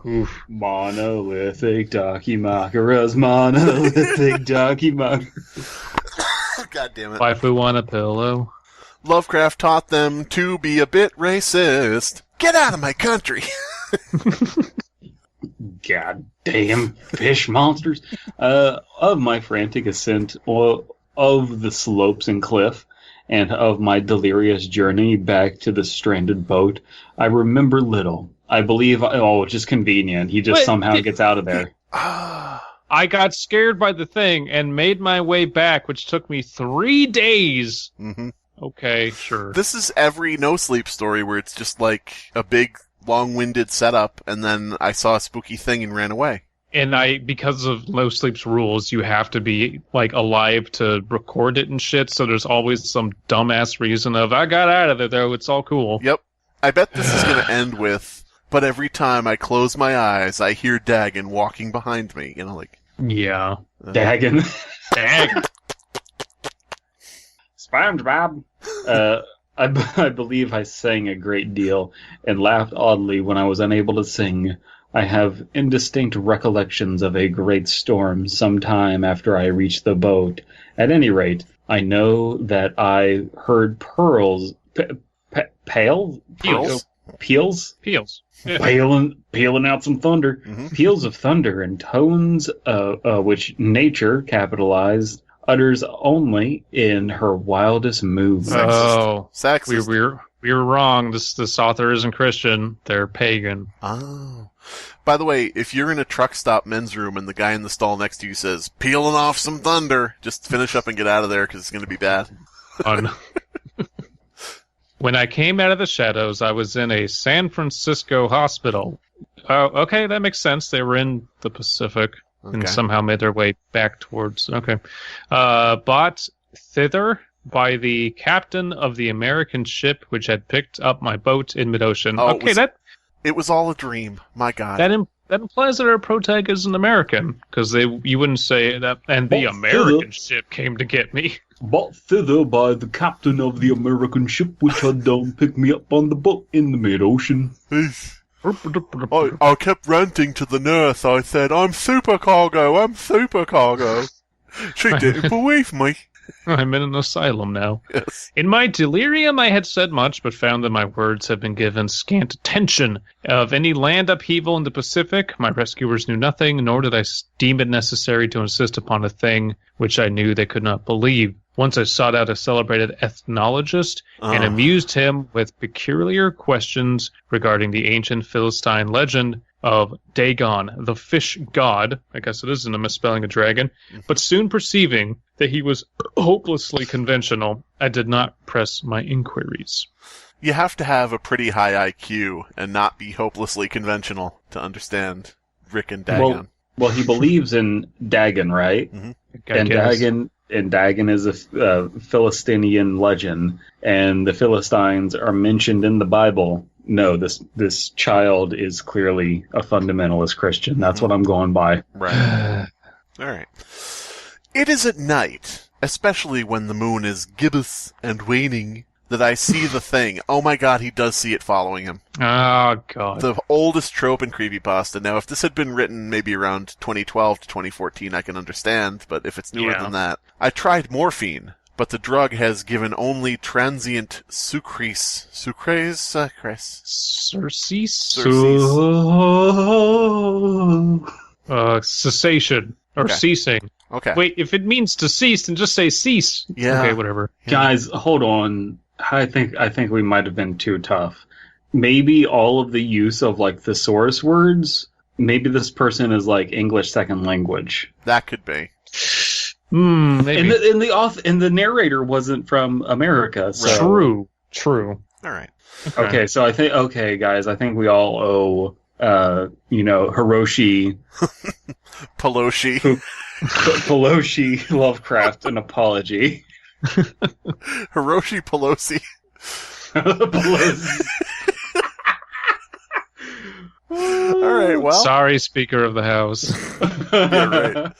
Oof. Monolithic Dakimakuras, monolithic Dakimakuras. God damn it. Waifu on a pillow. Lovecraft taught them to be a bit racist. Get out of my country! Goddamn fish monsters. Of my frantic ascent of the slopes and cliff, and of my delirious journey back to the stranded boat, I remember little. I believe, just convenient. He just somehow gets out of there. I got scared by the thing and made my way back, which took me 3 days. Mm-hmm. Okay, sure. This is every no sleep story where it's just like a big, long-winded setup, and then I saw a spooky thing and ran away. And because of No Sleep's rules, you have to be, like, alive to record it and shit, so there's always some dumbass reason of, I got out of it, though, it's all cool. Yep. I bet this is going to end with, but every time I close my eyes, I hear Dagon walking behind me. You know, like... Yeah. Dagon. Dagon. SpongeBob. I believe I sang a great deal and laughed oddly when I was unable to sing. I have indistinct recollections of a great storm some time after I reached the boat. At any rate, I know that I heard pearls... Peals? Peeling out some thunder. Mm-hmm. Peals of thunder and tones which nature, capitalized, utters only in her wildest moods. Oh, Sexist. we were wrong. This author isn't Christian. They're pagan. Oh. By the way, if you're in a truck stop men's room and the guy in the stall next to you says, peeling off some thunder, just finish up and get out of there because it's going to be bad. When I came out of the shadows, I was in a San Francisco hospital. Oh, okay, that makes sense. They were in the Pacific and somehow made their way back towards... Okay. Bought thither by the captain of the American ship which had picked up my boat in mid-ocean. Oh, okay, it was all a dream. My God. That implies that our protag is an American, because you wouldn't say that. And the American ship came to get me. Bought thither by the captain of the American ship which had picked me up on the boat in the mid-ocean. I kept ranting to the nurse. I said, I'm supercargo. She didn't believe me. I'm in an asylum now. Yes. In my delirium, I had said much, but found that my words had been given scant attention. Of any land upheaval in the Pacific, my rescuers knew nothing, nor did I deem it necessary to insist upon a thing which I knew they could not believe. Once I sought out a celebrated ethnologist and amused him with peculiar questions regarding the ancient Philistine legend of Dagon, the fish god. I guess it isn't a misspelling of dragon. But soon perceiving that he was hopelessly conventional, I did not press my inquiries. You have to have a pretty high IQ and not be hopelessly conventional to understand Rick and Dagon. Well, he believes in Dagon, right? Mm-hmm. And Dagon is a Philistinian legend, and the Philistines are mentioned in the Bible. No, this child is clearly a fundamentalist Christian. That's what I'm going by. Right. All right. It is at night, especially when the moon is gibbous and waning, that I see the thing. Oh my God, he does see it following him. Oh God. The oldest trope in creepypasta. Now, if this had been written maybe around 2012 to 2014, I can understand, but if it's newer than that. I tried morphine, but the drug has given only transient sucrase. Cessation. Or ceasing. Okay. Wait, if it means to cease, then just say cease. Yeah. Okay, whatever. Guys, hold on. I think we might have been too tough. Maybe all of the use of like thesaurus words. Maybe this person is like English second language. That could be. Maybe. And the narrator wasn't from America. So. True. All right. Okay, so I think guys, I think we all owe Hiroshi Pelosi Lovecraft an apology. Hiroshi Pelosi. Pelosi. All right. well. Sorry, Speaker of the House. Yeah, right.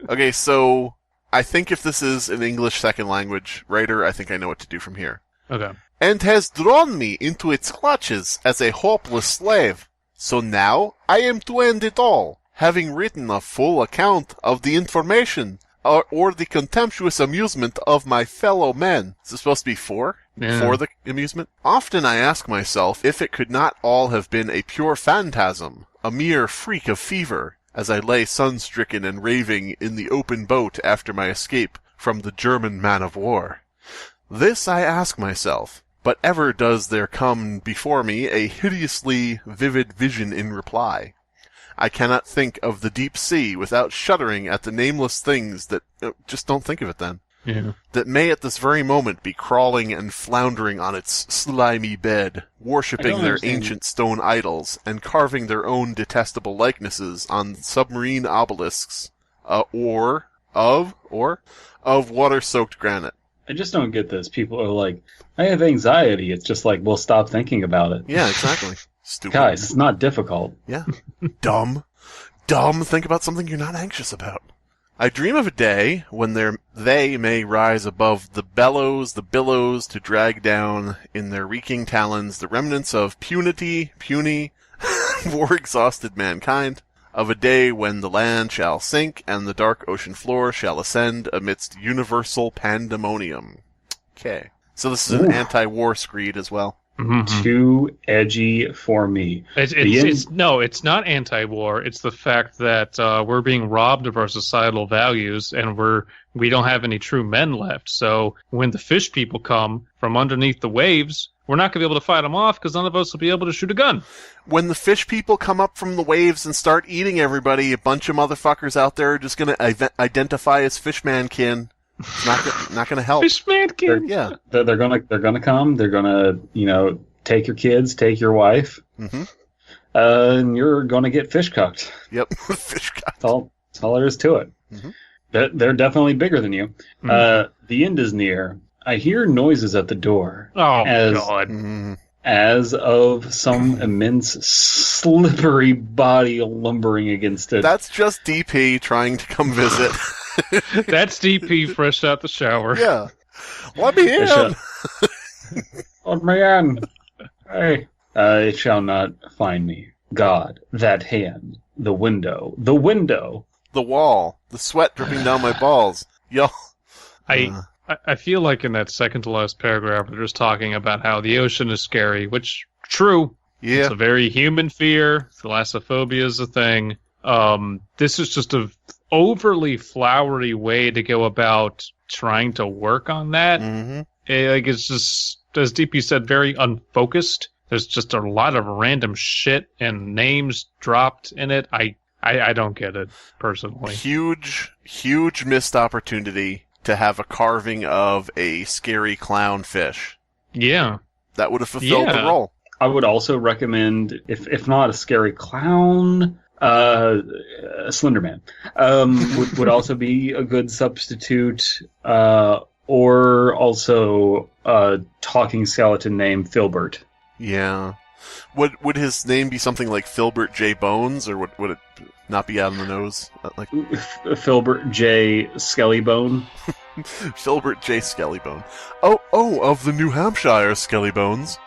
Okay, so I think if this is an English second language writer, I think I know what to do from here. Okay. And has drawn me into its clutches as a hopeless slave. So now I am to end it all, having written a full account of the information or the contemptuous amusement of my fellow men. Is this supposed to be for? Yeah. For the amusement? Often I ask myself if it could not all have been a pure phantasm, a mere freak of fever, as I lay sun-stricken and raving in the open boat after my escape from the German man-of-war. This I ask myself, but ever does there come before me a hideously vivid vision in reply. I cannot think of the deep sea without shuddering at the nameless things that... just don't think of it then. Yeah. That may at this very moment be crawling and floundering on its slimy bed, worshipping their ancient stone idols, and carving their own detestable likenesses on submarine obelisks, or of water-soaked granite. I just don't get this. People are like, I have anxiety. It's just like, well, stop thinking about it. Yeah, exactly. Stupid. Guys, it's not difficult. Yeah. Dumb. Think about something you're not anxious about. I dream of a day when they may rise above the billows to drag down in their reeking talons the remnants of puny, war-exhausted mankind, of a day when the land shall sink and the dark ocean floor shall ascend amidst universal pandemonium. Okay. So this is an anti-war screed as well. Mm-hmm. Too edgy for me. It's not anti-war. It's the fact that we're being robbed of our societal values, and we don't have any true men left. So when the fish people come from underneath the waves, we're not going to be able to fight them off because none of us will be able to shoot a gun. When the fish people come up from the waves and start eating everybody, a bunch of motherfuckers out there are just going to identify as fishman-kin. It's not going to help. Fishman-kin. Yeah. They're gonna come. They're gonna, take your kids, take your wife, and you're gonna get fish cooked. Yep. Fish cooked. That's all there is to it. Mm-hmm. They're definitely bigger than you. The end is near. I hear noises at the door. Oh, God. As of some immense slippery body lumbering against it. That's just DP trying to come visit. That's DP fresh out the shower. Yeah. Let me in. Let me in. Hey. It shall not find me. God, that hand, the window. The wall, the sweat dripping down my balls. Yo. I feel like in that second to last paragraph, they're just talking about how the ocean is scary, which, true. Yeah. It's a very human fear. Thalassophobia is a thing. This is just a overly flowery way to go about trying to work on that. Mm-hmm. It's just, as DP said, very unfocused. There's just a lot of random shit and names dropped in it. I don't get it, personally. Huge missed opportunity to have a carving of a scary clown fish. Yeah. That would have fulfilled the role. I would also recommend, if not a scary clown, Slenderman would also be a good substitute, or also a talking skeleton named Filbert. Yeah. Would his name be something like Filbert J. Bones, or would it not be out on the nose? Filbert J. Skellybone. Filbert J. Skellybone. Oh, of the New Hampshire Skellybones.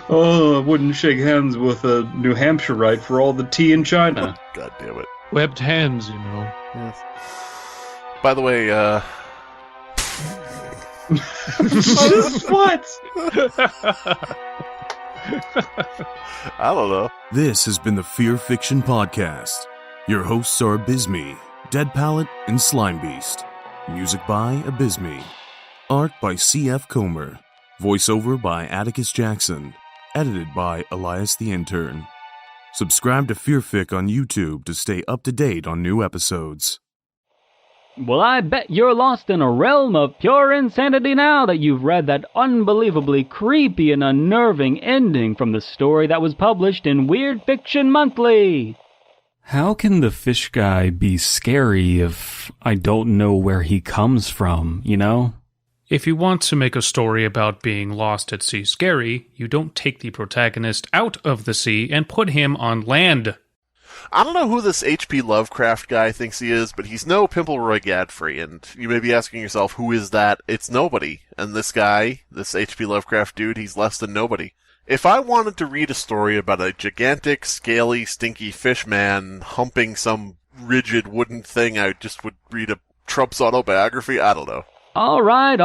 I wouldn't shake hands with a New Hampshireite for all the tea in China. God damn it. Webbed hands, you know. Yes. By the way, What? I don't know. This has been the Fear Fiction Podcast. Your hosts are Abysmii, Dead Palette, and Slimebeast. Music by Abysmii. Art by C.F. Comer. Voiceover by Atticus Jackson. Edited by Elias the Intern. Subscribe to Fearfic on YouTube to stay up to date on new episodes. Well, I bet you're lost in a realm of pure insanity now that you've read that unbelievably creepy and unnerving ending from the story that was published in Weird Fiction Monthly. How can the fish guy be scary if I don't know where he comes from, you know? If you want to make a story about being lost at sea scary, you don't take the protagonist out of the sea and put him on land. I don't know who this H.P. Lovecraft guy thinks he is, but he's no Pimple-Roy Godfrey, and you may be asking yourself, who is that? It's nobody. And this guy, this H.P. Lovecraft dude, he's less than nobody. If I wanted to read a story about a gigantic, scaly, stinky fish man humping some rigid wooden thing, I just would read a Trump's autobiography. I don't know. All right.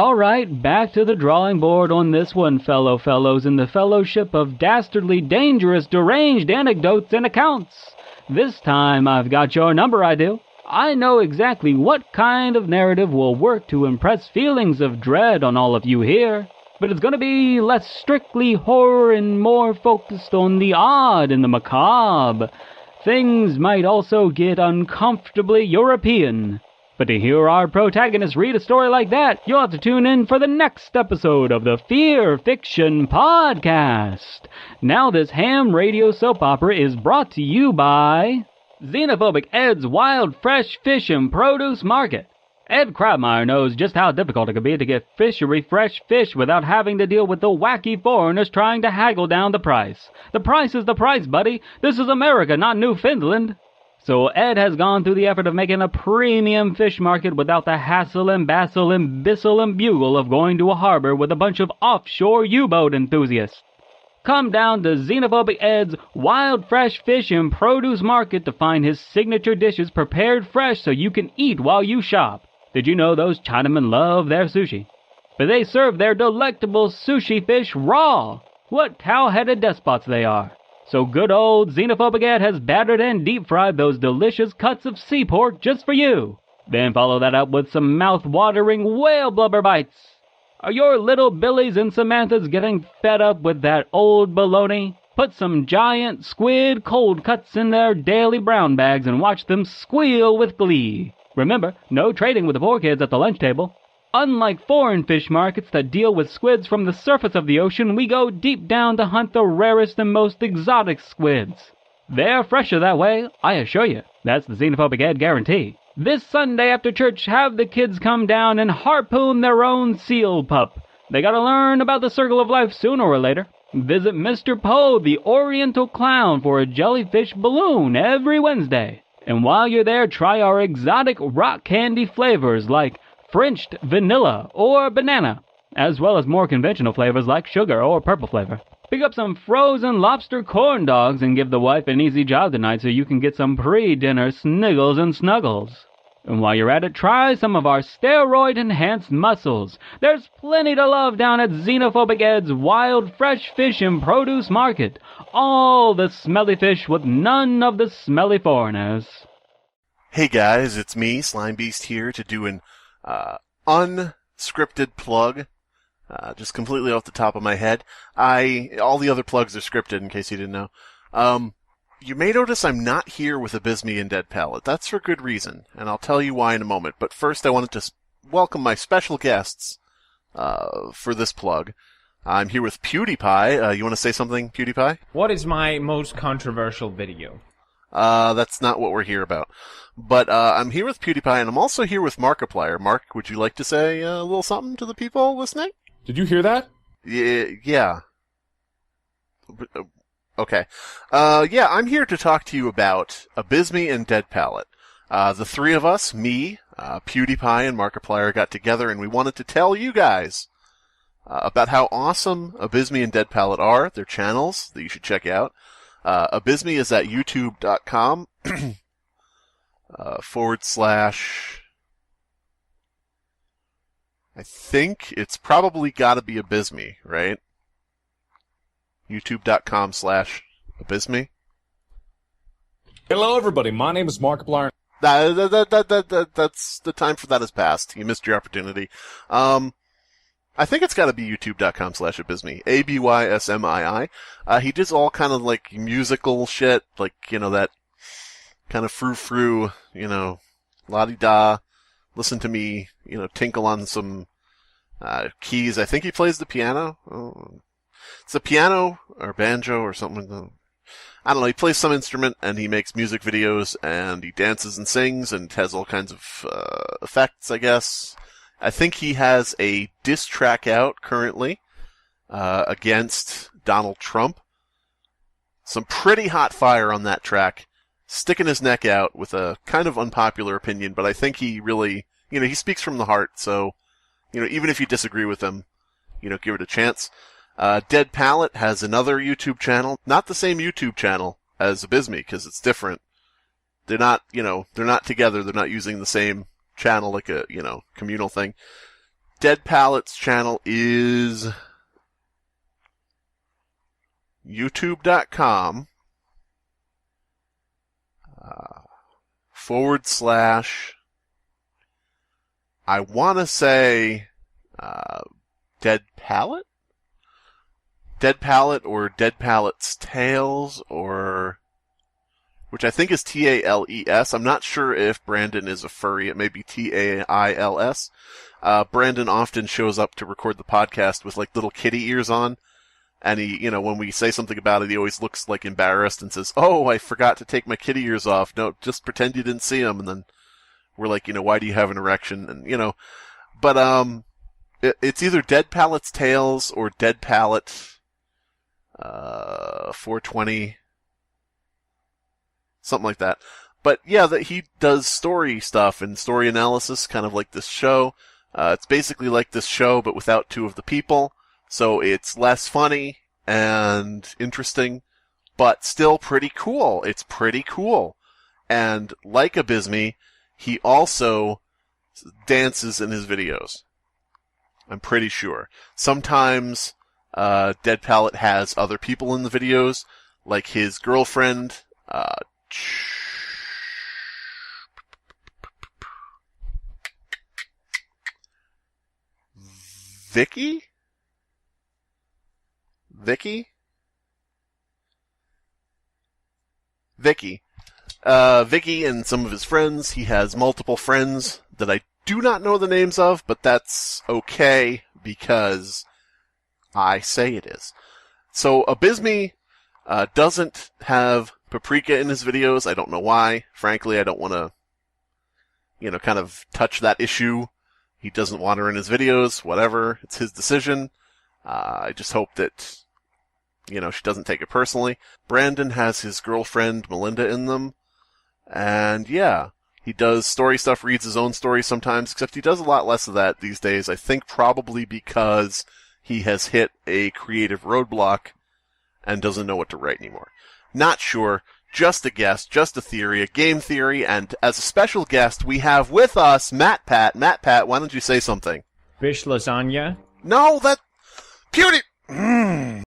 Back to the drawing board on this one, fellows in the fellowship of dastardly, dangerous, deranged anecdotes and accounts. This time I've got your number, I do. I know exactly what kind of narrative will work to impress feelings of dread on all of you here. But it's going to be less strictly horror and more focused on the odd and the macabre. Things might also get uncomfortably European. But to hear our protagonist read a story like that, you'll have to tune in for the next episode of the Fearfic Podcast. Now this ham radio soap opera is brought to you by Xenophobic Ed's Wild Fresh Fish and Produce Market. Ed Crabmire knows just how difficult it can be to get fishery-fresh fish without having to deal with the wacky foreigners trying to haggle down the price. The price is the price, buddy. This is America, not Newfoundland. So Ed has gone through the effort of making a premium fish market without the hassle and bustle and bistle and bugle of going to a harbor with a bunch of offshore U-boat enthusiasts. Come down to Xenophobic Ed's Wild Fresh Fish and Produce Market to find his signature dishes prepared fresh so you can eat while you shop. Did you know those Chinamen love their sushi? But they serve their delectable sushi fish raw. What cow-headed despots they are. So good old Xenophobic Ed has battered and deep-fried those delicious cuts of sea pork just for you. Then follow that up with some mouth-watering whale blubber bites. Are your little Billies and Samanthas getting fed up with that old baloney? Put some giant squid cold cuts in their daily brown bags and watch them squeal with glee. Remember, no trading with the poor kids at the lunch table. Unlike foreign fish markets that deal with squids from the surface of the ocean, we go deep down to hunt the rarest and most exotic squids. They're fresher that way, I assure you. That's the Xenophobic Ed guarantee. This Sunday after church, have the kids come down and harpoon their own seal pup. They gotta learn about the circle of life sooner or later. Visit Mr. Poe, the Oriental Clown, for a jellyfish balloon every Wednesday. And while you're there, try our exotic rock candy flavors like Frenched vanilla or banana, as well as more conventional flavors like sugar or purple flavor. Pick up some frozen lobster corn dogs and give the wife an easy job tonight so you can get some pre-dinner sniggles and snuggles. And while you're at it, try some of our steroid-enhanced mussels. There's plenty to love down at Xenophobic Ed's Wild Fresh Fish and Produce Market. All the smelly fish with none of the smelly foreigners. Hey guys, it's me, Slimebeast, here to do an unscripted plug, just completely off the top of my head. All the other plugs are scripted, in case you didn't know. You may notice I'm not here with Abysmii and Dead Palette. That's for good reason, and I'll tell you why in a moment. But first, I wanted to welcome my special guests for this plug. I'm here with PewDiePie. You want to say something, PewDiePie? What is my most controversial video? That's not what we're here about. But I'm here with PewDiePie, and I'm also here with Markiplier. Mark, would you like to say a little something to the people listening? Did you hear that? Yeah. Okay. Yeah, I'm here to talk to you about Abysmii and Dead Palette. The three of us, me, PewDiePie, and Markiplier, got together, and we wanted to tell you guys about how awesome Abysmii and Dead Palette are, their channels that you should check out. Abysmii is at youtube.com / I think it's probably gotta be Abysmii, right? youtube.com / Abysmii. Hello, everybody. My name is Markiplier. That's the time for that has passed. You missed your opportunity. I think it's gotta be youtube.com / Abysmii. ABYSMII. He does all kind of like musical shit, like, that kind of frou-frou, la-di-da, listen to me, tinkle on some, keys. I think he plays the piano. It's a piano or banjo or something. I don't know. He plays some instrument and he makes music videos and he dances and sings and has all kinds of effects, I guess. I think he has a diss track out currently against Donald Trump. Some pretty hot fire on that track. Sticking his neck out with a kind of unpopular opinion, but I think he really, he speaks from the heart, so, even if you disagree with him, give it a chance. Dead Palette has another YouTube channel, not the same YouTube channel as Abysmii, because it's different. They're not, they're not together, they're not using the same channel like a, communal thing. Dead Palette's channel is youtube.com / I want to say Dead Palette? Dead Palette or Dead Palette's Tales, or which I think is Tales. I'm not sure if Brandon is a furry. It may be Tails. Brandon often shows up to record the podcast with like little kitty ears on. And he, when we say something about it, he always looks like embarrassed and says, "Oh, I forgot to take my kitty ears off. No, just pretend you didn't see them." And then we're like, why do you have an erection? And, but, it's either Dead Palette's Tales or Dead Palette, 420, something like that. But yeah, that he does story stuff and story analysis, kind of like this show. It's basically like this show, but without two of the people. So it's less funny and interesting, but still pretty cool. It's pretty cool. And like Abysmii, he also dances in his videos. I'm pretty sure. Sometimes Dead Palette has other people in the videos, like his girlfriend, Vicky? Vicky and some of his friends. He has multiple friends that I do not know the names of, but that's okay because I say it is. So Abysmii doesn't have paprika in his videos. I don't know why. Frankly, I don't want to, kind of touch that issue. He doesn't want her in his videos. Whatever. It's his decision. I just hope that, she doesn't take it personally. Brandon has his girlfriend, Melinda, in them. And yeah, he does story stuff, reads his own stories sometimes, except he does a lot less of that these days. I think probably because he has hit a creative roadblock and doesn't know what to write anymore. Not sure. Just a guess, just a theory, a game theory, and as a special guest, we have with us Matt Pat. Matt Pat, why don't you say something? Fish lasagna? No, that... Puny...